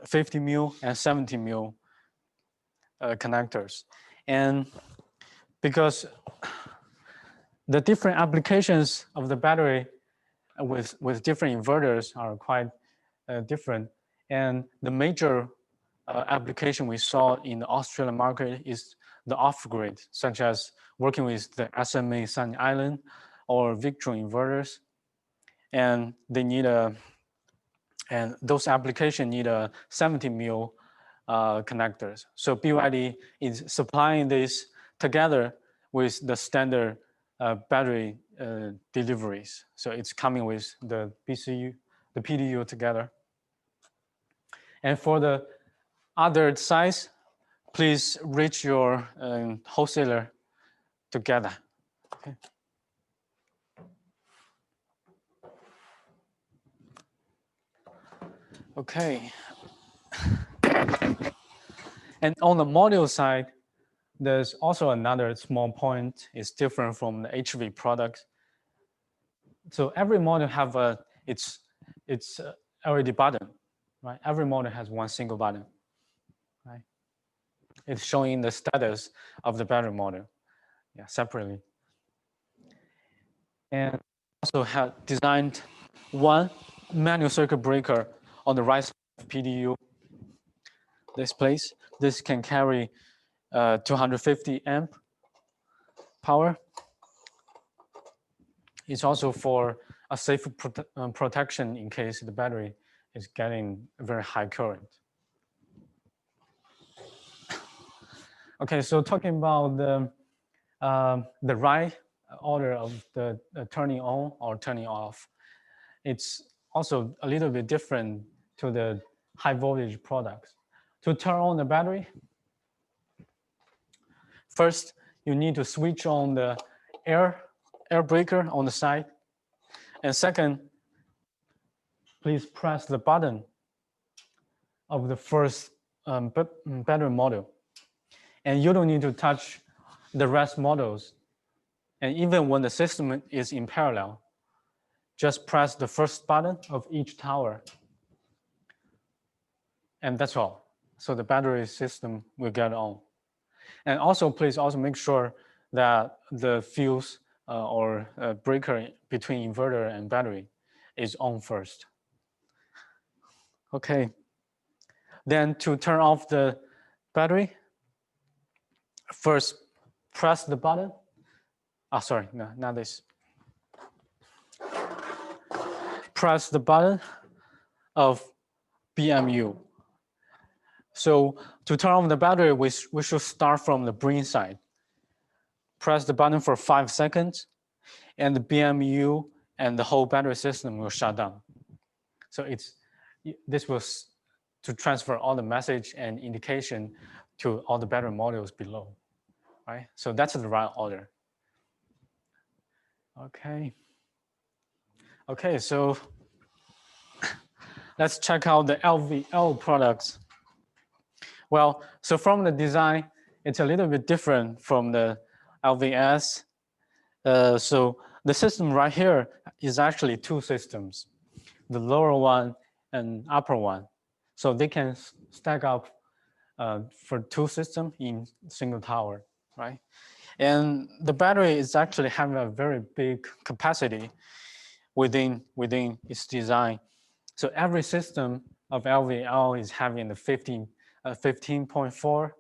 50 mil, and 70 mil connectors. And because the different applications of the battery with different inverters are quite different. And the major application we saw in the Australian market is the off-grid, such as working with the SMA Sunny Island or Victron inverters. And they need and those applications need a 70 mil connectors. So BYD is supplying this together with the standard battery deliveries. So it's coming with the BCU, the PDU together. And for the other size, please reach your wholesaler together. Okay. Okay. And on the module side, there's also another small point. It's different from the HV products. So every module have its LED button, right? Every module has one single button, right? It's showing the status of the battery module, yeah, separately. And also have designed one manual circuit breaker on the right side of PDU. This place, this can carry 250 amp power. It's also for a safe protection in case the battery is getting very high current. Okay, so talking about the right order of the turning on or turning off, it's also a little bit different to the high voltage products. To turn on the battery, first you need to switch on the air breaker on the side. And second, please press the button of the first battery module. And you don't need to touch the rest models. And even when the system is in parallel, just press the first button of each tower. And that's all. So the battery system will get on. And also, please also make sure that the fuse or breaker between inverter and battery is on first. Okay. Then to turn off the battery, first press the button sorry, no, not this. Press the button of BMU. So to turn on the battery, we should start from the green side. Press the button for 5 seconds, and the BMU and the whole battery system will shut down. So this was to transfer all the message and indication to all the battery modules below, right? So that's the right order. Okay. Okay, so let's check out the LVL products. Well, so from the design, it's a little bit different from the LVS. So the system right here is actually two systems, the lower one and upper one. So they can stack up for two systems in single tower, right? And the battery is actually having a very big capacity within its design. So every system of LVL is having the 15.4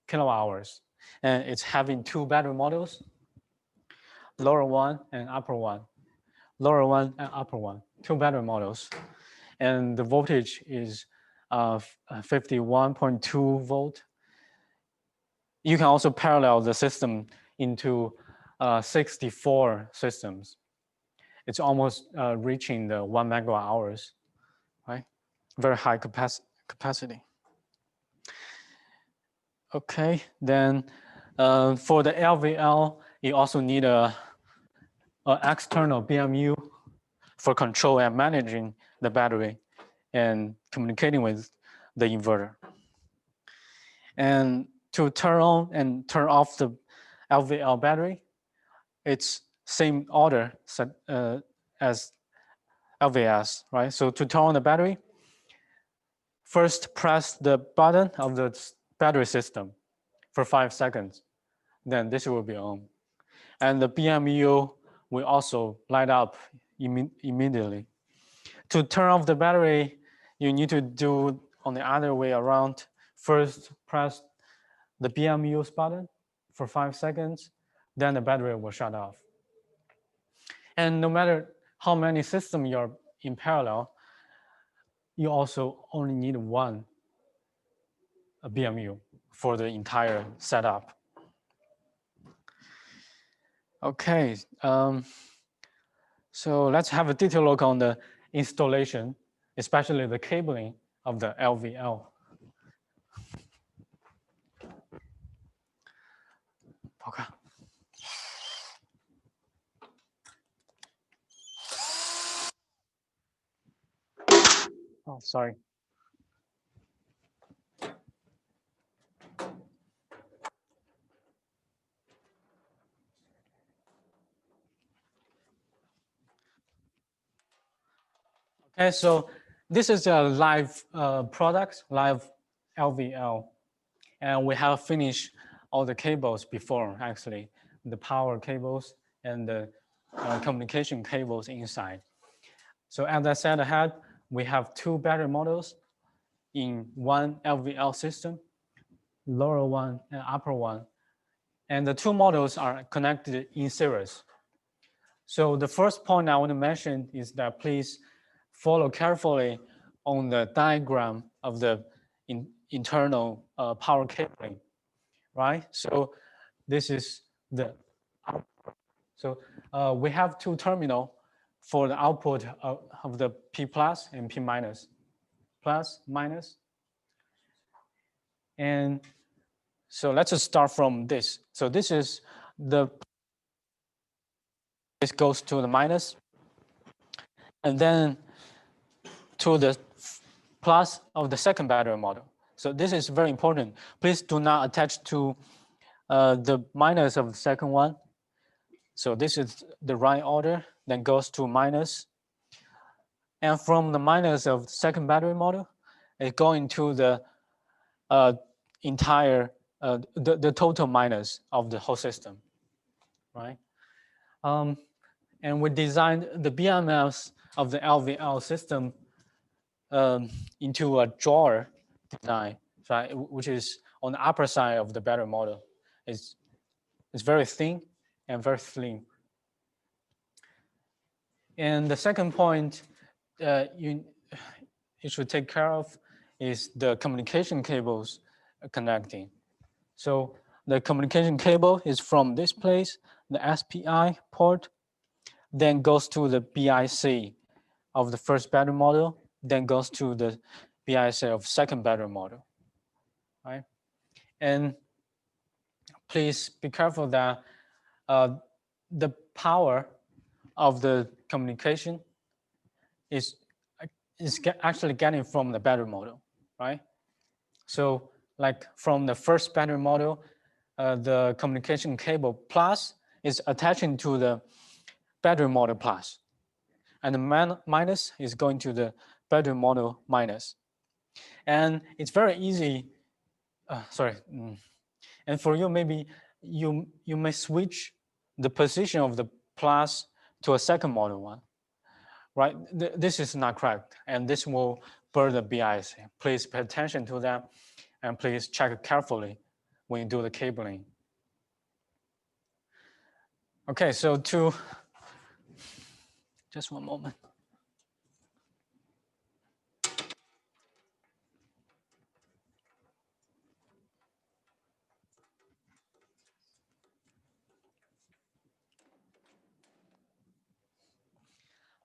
kilowatt hours, and it's having two battery models, lower one and upper one, lower one and upper one, two battery models, and the voltage is 51.2 volt. You can also parallel the system into 64 systems. It's almost reaching the 1 megawatt hours, right? Very high capacity. Okay, then for the LVL, you also need a external BMU for control and managing the battery and communicating with the inverter. And to turn on and turn off the LVL battery, it's same order as LVS, right? So to turn on the battery, first press the button of the battery system for 5 seconds. Then this will be on. And the BMU will also light up immediately. To turn off the battery, you need to do on the other way around. First, press the BMU's button for 5 seconds, then the battery will shut off. And no matter how many systems you're in parallel, you also only need one BMU for the entire setup. Okay, so let's have a detailed look on the installation, especially the cabling of the LVL. Okay. Oh, sorry. Okay, so this is a live product, live LVL. And we have finished all the cables before, actually, the power cables and the communication cables inside. So as I said ahead, we have two battery models in one LVL system, lower one and upper one. And the two models are connected in series. So the first point I want to mention is that please follow carefully on the diagram of the internal power cabling, right? So this is the output. So we have two terminals for the output of the P plus and P minus, plus, minus. And so let's just start from this. So this is this goes to the minus, and then to the plus of the second battery model. So this is very important. Please do not attach to the minus of the second one. So this is the right order, then goes to minus. And from the minus of the second battery model, it's going to the entire, the total minus of the whole system, right? And we designed the BMS of the LVL system into a drawer design, right, which is on the upper side of the battery model. It's very thin and very slim. And the second point you should take care of is the communication cables connecting. So the communication cable is from this place, the SPI port, then goes to the BIC of the first battery model, then goes to the BIC of second battery model, right? And please be careful that the power of the communication is actually getting from the battery model, right? So like from the first battery model, the communication cable plus is attaching to the battery model plus, and the minus is going to the battery model minus. And it's very easy, and for you, maybe you may switch the position of the plus to a second model one, right? This is not correct, and this will burn the BIC. Please pay attention to that, and please check carefully when you do the cabling. Okay, so just one moment.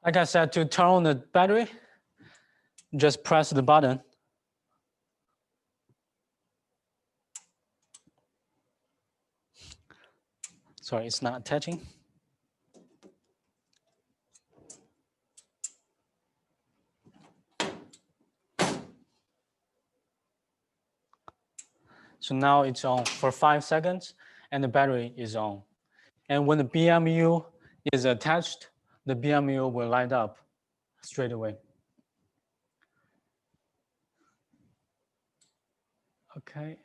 Like I said, to turn on the battery, just press the button. Sorry, it's not attaching. So now it's on for 5 seconds and the battery is on. And when the BMU is attached, the BMU will light up straight away. Okay.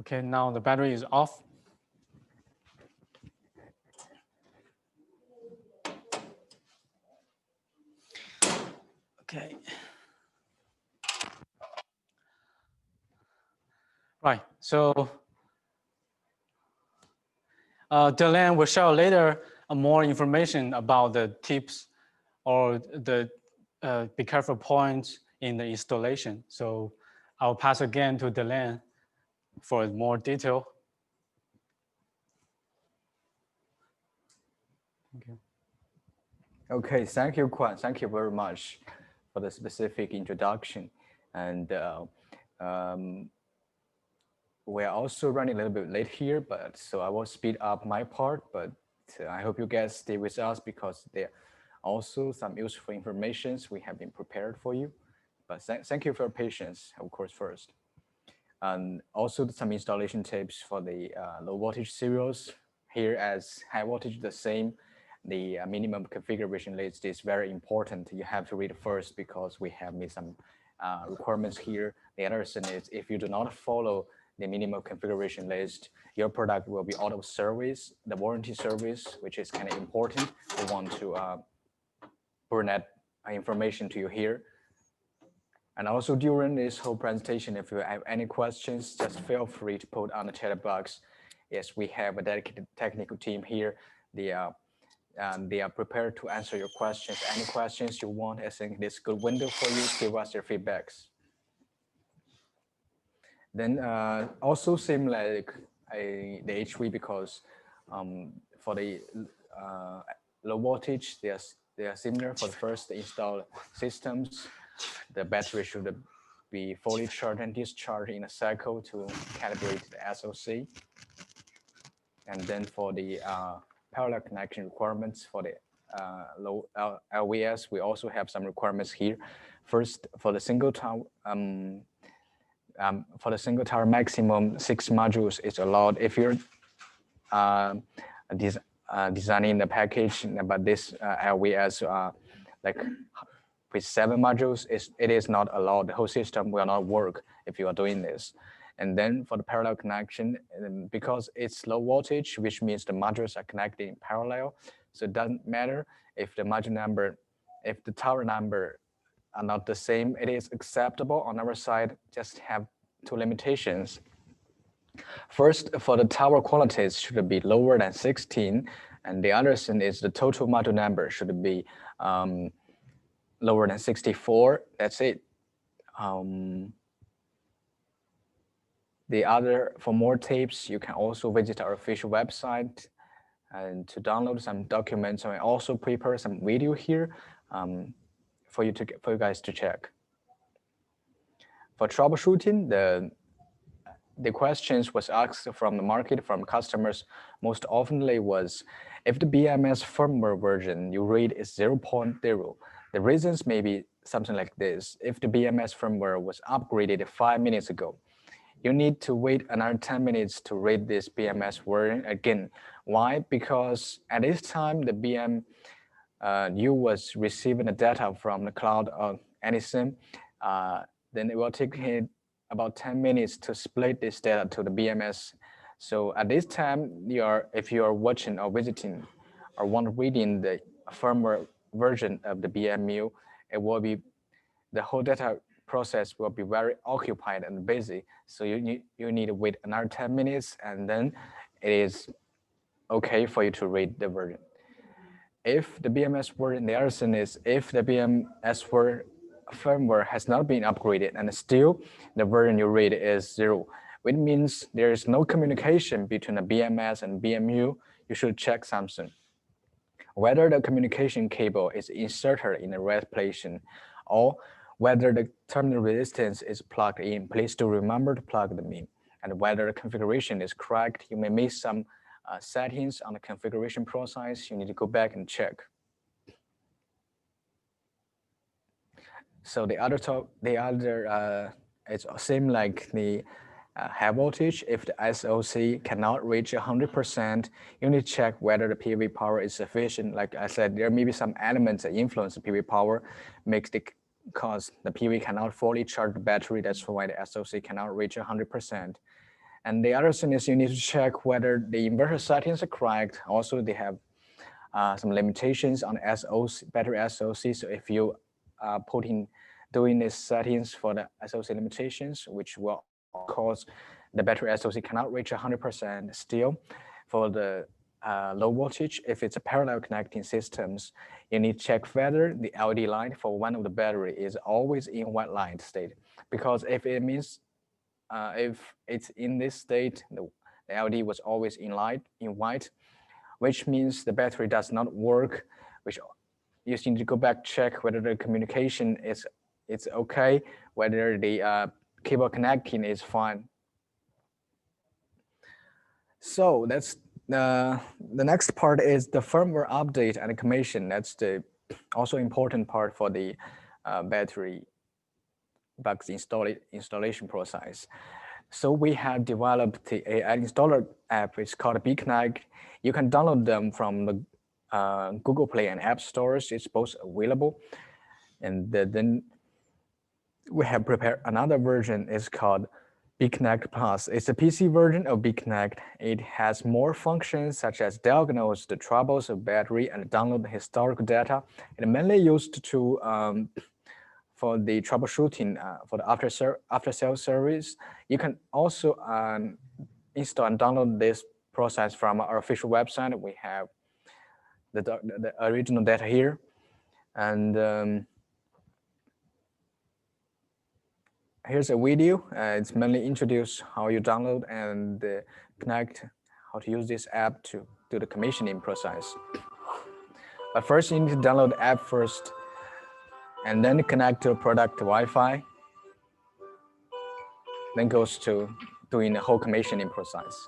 Okay, now the battery is off. Okay. Right, so Delian will share later more information about the tips or the be careful points in the installation. So I'll pass again to Delian for more detail. Thank you. Okay, thank you, Kuan. Thank you very much for the specific introduction. And we're also running a little bit late here, but so I will speed up my part, but I hope you guys stay with us because there are also some useful informations we have been prepared for you. But thank you for your patience, of course, first. And also some installation tips for the low voltage serials. Here as high voltage, the same. The minimum configuration list is very important. You have to read first because we have made some requirements here. The other thing is if you do not follow the minimum configuration list, your product will be out of service, the warranty service, which is kind of important. We want to bring that information to you here. And also during this whole presentation, if you have any questions, just feel free to put on the chat box. Yes, we have a dedicated technical team here. They are prepared to answer your questions. Any questions you want, I think this is a good window for you to give us your feedbacks. Then also same like the HV, because for the low voltage, they are similar for the first installed systems. The battery should be fully charged and discharged in a cycle to calibrate the SOC. And then for the parallel connection requirements for the low LVS, we also have some requirements here. First, for the single tower, maximum 6 modules is allowed. If you're designing the package, but this LVS like with 7 modules, it is not allowed. The whole system will not work if you are doing this. And then for the parallel connection, because it's low voltage, which means the modules are connected in parallel. So it doesn't matter if the module number, if the tower number are not the same, it is acceptable on our side. Just have 2 limitations. First, for the tower qualities should be lower than 16, and the other thing is the total module number should be lower than 64. That's it. The other, for more tips, you can also visit our official website and to download some documents, and also prepare some video here for you guys to check. For troubleshooting, the questions was asked from the market, from customers most oftenly was, if the BMS firmware version you read is 0.0, the reasons may be something like this. If the BMS firmware was upgraded 5 minutes ago, you need to wait another 10 minutes to read this BMS version again. Why? Because at this time, the BM you was receiving the data from the cloud or anything, then it will take about 10 minutes to split this data to the BMS. So at this time, if you are watching or visiting or want reading the firmware version of the BMU, it will be, the whole data process will be very occupied and busy. So you need to wait another 10 minutes, and then it is okay for you to read the version. If the BMS version, the other thing is, if the BMS firmware has not been upgraded and still the version you read is 0, which means there is no communication between the BMS and BMU, you should check something. Whether the communication cable is inserted in the right position, or whether the terminal resistance is plugged in, please do remember to plug them in. And whether the configuration is correct, you may miss some settings on the configuration process. You need to go back and check. So the other it's same like the high voltage. If the SOC cannot reach 100%, you need to check whether the PV power is sufficient. Like I said, there may be some elements that influence the PV power, cause the PV cannot fully charge the battery. That's why the SOC cannot reach 100%. And the other thing is you need to check whether the inverter settings are correct. Also, they have some limitations on SOC, battery SOC. So if you doing these settings for the SOC limitations, which will cause the battery SOC cannot reach 100%. Still, for the low voltage, if it's a parallel connecting systems, you need to check whether the LED light for one of the battery is always in white light state. Because if it means if it's in this state, the LED was always in white, which means the battery does not work, which you need to go back, check whether the communication is okay, whether the cable connecting is fine. So that's the next part is the firmware update and commission. That's the also important part for the battery box installation process. So we have developed the AI installer app. It's called BConnect. You can download them from the Google Play and App Stores. It's both available. And then we have prepared another version. It's called BConnect Plus. It's a PC version of BConnect. It has more functions such as diagnose the troubles of battery and download the historical data. It's mainly used to for the troubleshooting for the after-sale service. You can also install and download this process from our official website. We have the original data here. And here's a video. It's mainly introduce how you download and connect, how to use this app to do the commissioning process. But first, you need to download the app first, and then connect to product Wi-Fi. Then goes to doing the whole commissioning process.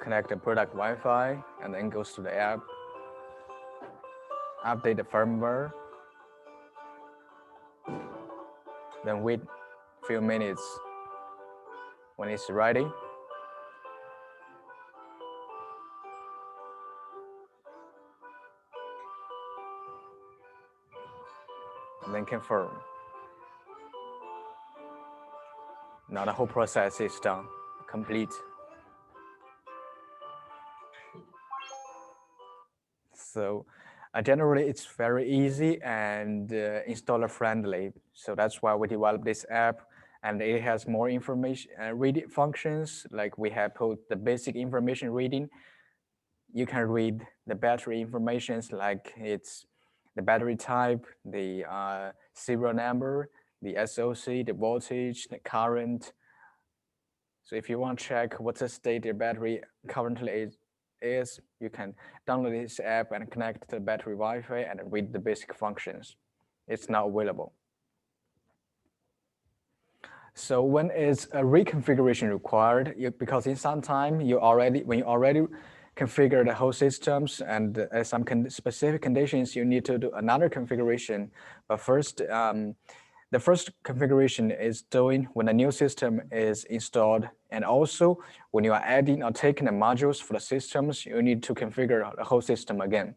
connect the product Wi-Fi, and then goes to the app, update the firmware, then wait a few minutes when it's ready. And then confirm. Now the whole process is done, complete. So generally, it's very easy and installer friendly. So that's why we developed this app, and it has more information reading functions. Like we have put the basic information reading. You can read the battery informations, like it's the battery type, the serial number, the SOC, the voltage, the current. So if you want to check what's the state your battery currently is, you can download this app and connect to the battery Wi-Fi and read the basic functions. It's now available. So when is a reconfiguration required? Because in some time when you already configure the whole systems and some specific conditions, you need to do another configuration. But first, the first configuration is doing when a new system is installed, and also when you are adding or taking the modules for the systems, you need to configure the whole system again.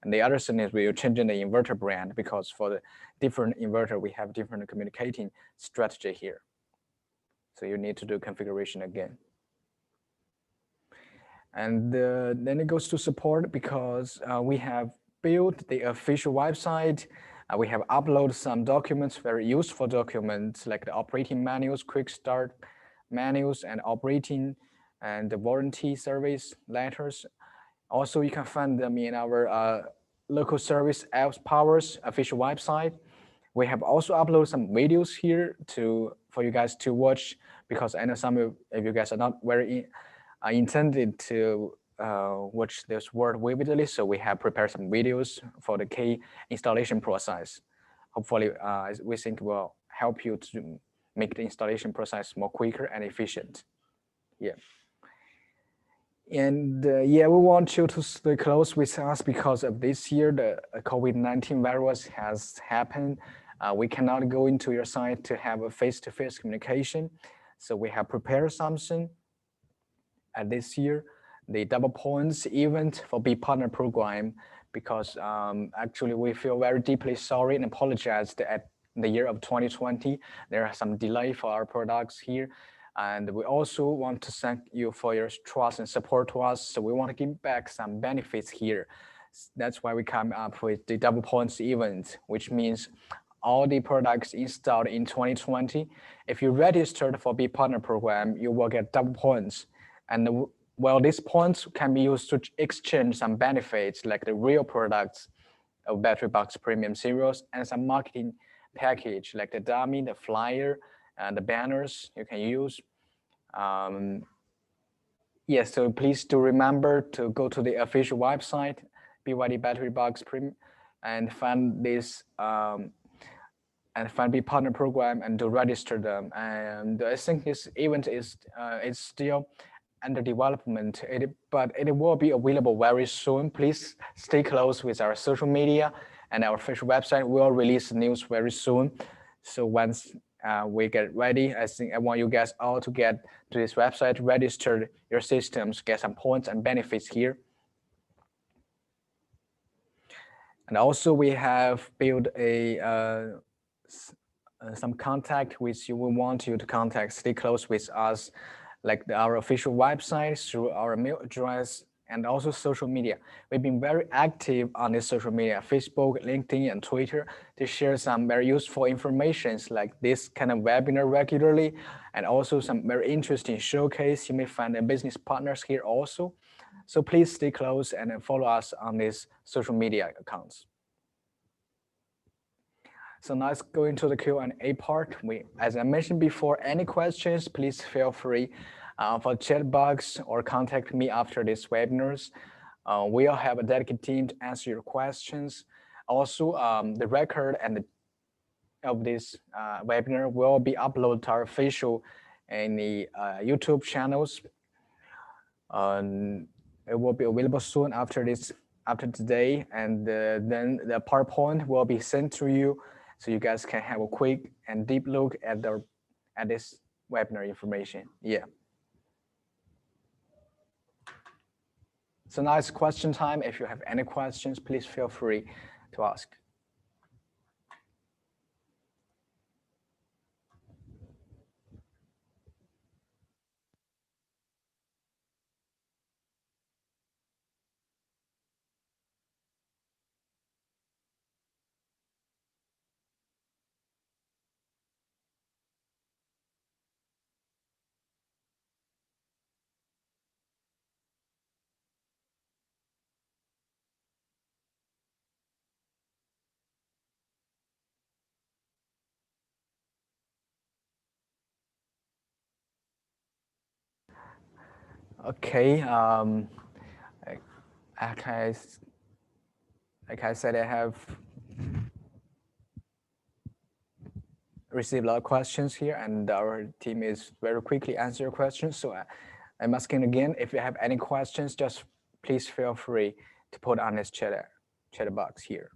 And the other thing is we're changing the inverter brand, because for the different inverter, we have different communicating strategy here. So you need to do configuration again. And then it goes to support, because we have built the official website. We have uploaded some documents, very useful documents, like the operating manuals, quick start manuals, and operating and the warranty service letters. Also, you can find them in our local service apps powers official website. We have also uploaded some videos here for you guys to watch, because I know some of you guys are not very intended to watch this word vividly, so we have prepared some videos for the key installation process. Hopefully, we think will help you to make the installation process more quicker and efficient. Yeah. And yeah, we want you to stay close with us, because of this year, the COVID-19 virus has happened. We cannot go into your site to have a face-to-face communication. So we have prepared something at this year, the double points event for B Partner program, because actually we feel very deeply sorry and apologize that at the year of 2020, there are some delay for our products here. And we also want to thank you for your trust and support to us. So we want to give back some benefits here. That's why we come up with the double points event, which means all the products installed in 2020, if you registered for B Partner program, you will get double points. And well, these points can be used to exchange some benefits, like the real products of Battery Box Premium Serials, and some marketing package, like the dummy, the flyer, and the banners you can use. Yes, so please do remember to go to the official website, BYD Battery Box Premium, and find this and find B Partner program and to register them. And I think this event is still under development, but it will be available very soon. Please stay close with our social media, and our official website will release news very soon. So once we get ready, I think I want you guys all to get to this website, register your systems, get some points and benefits here. And also we have built some contact which you will want you to contact, stay close with us, like our official website, through our mail address, and also social media. We've been very active on this social media, Facebook, LinkedIn, and Twitter, to share some very useful informations like this kind of webinar regularly, and also some very interesting showcase. You may find the business partners here also. So please stay close and follow us on these social media accounts. So now let's go into the Q&A part. As I mentioned before, any questions, please feel free for chat box or contact me after these webinars. We'll have a dedicated team to answer your questions. Also, the record of this webinar will be uploaded to our official and the YouTube channels. It will be available soon after today, and then the PowerPoint will be sent to you, so you guys can have a quick and deep look at this webinar information. Yeah. So now it's question time. If you have any questions, please feel free to ask. Okay. Like I said, I have received a lot of questions here, and our team is very quickly answer your questions. So I'm asking again, if you have any questions, just please feel free to put on this chat box here.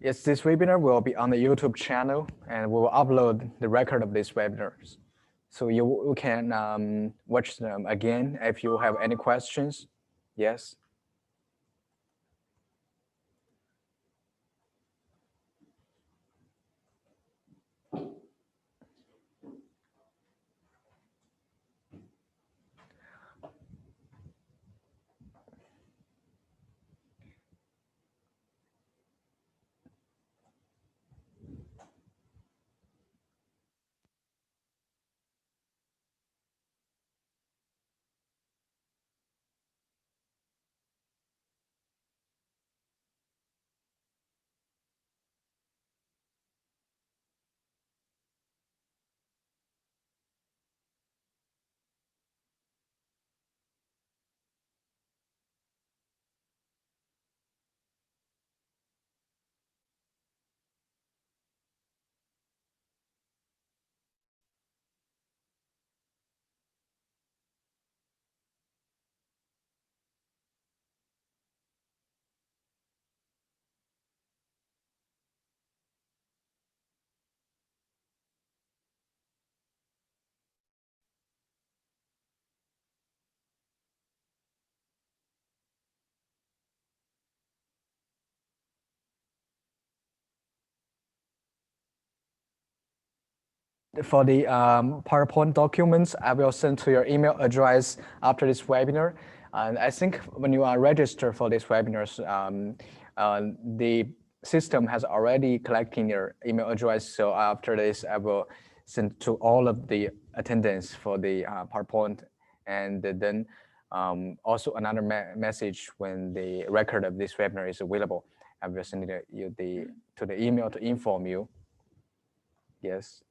Yes, this webinar will be on the YouTube channel, and we will upload the record of these webinars. So you can watch them again if you have any questions. Yes. For the PowerPoint documents, I will send to your email address after this webinar. And I think when you are registered for these webinars, the system has already collecting your email address. So after this, I will send to all of the attendants for the PowerPoint. And then also another message when the record of this webinar is available. I will send you to the email to inform you. Yes.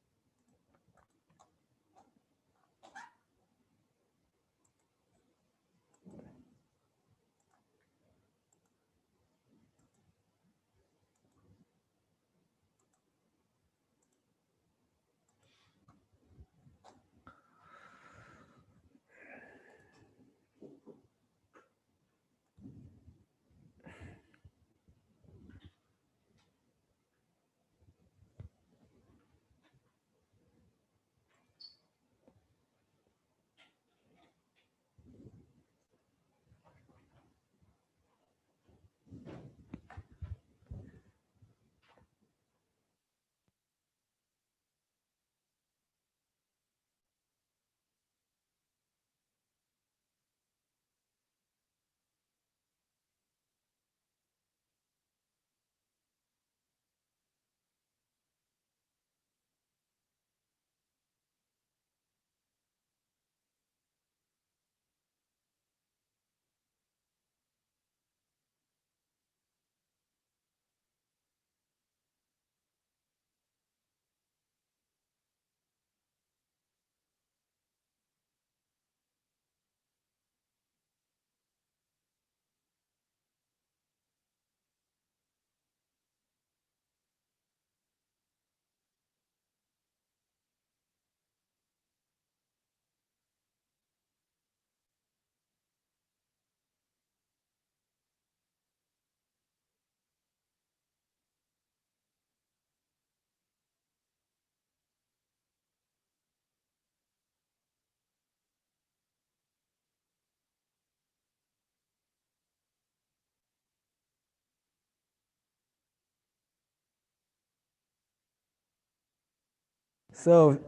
So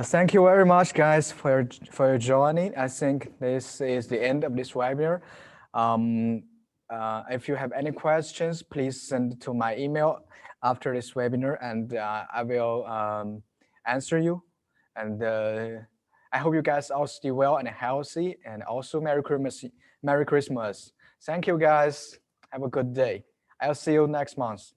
thank you very much, guys, for your joining. I think this is the end of this webinar. If you have any questions, please send to my email after this webinar, and I will answer you. And I hope you guys all stay well and healthy. And also Merry Christmas. Merry Christmas. Thank you, guys. Have a good day. I'll see you next month.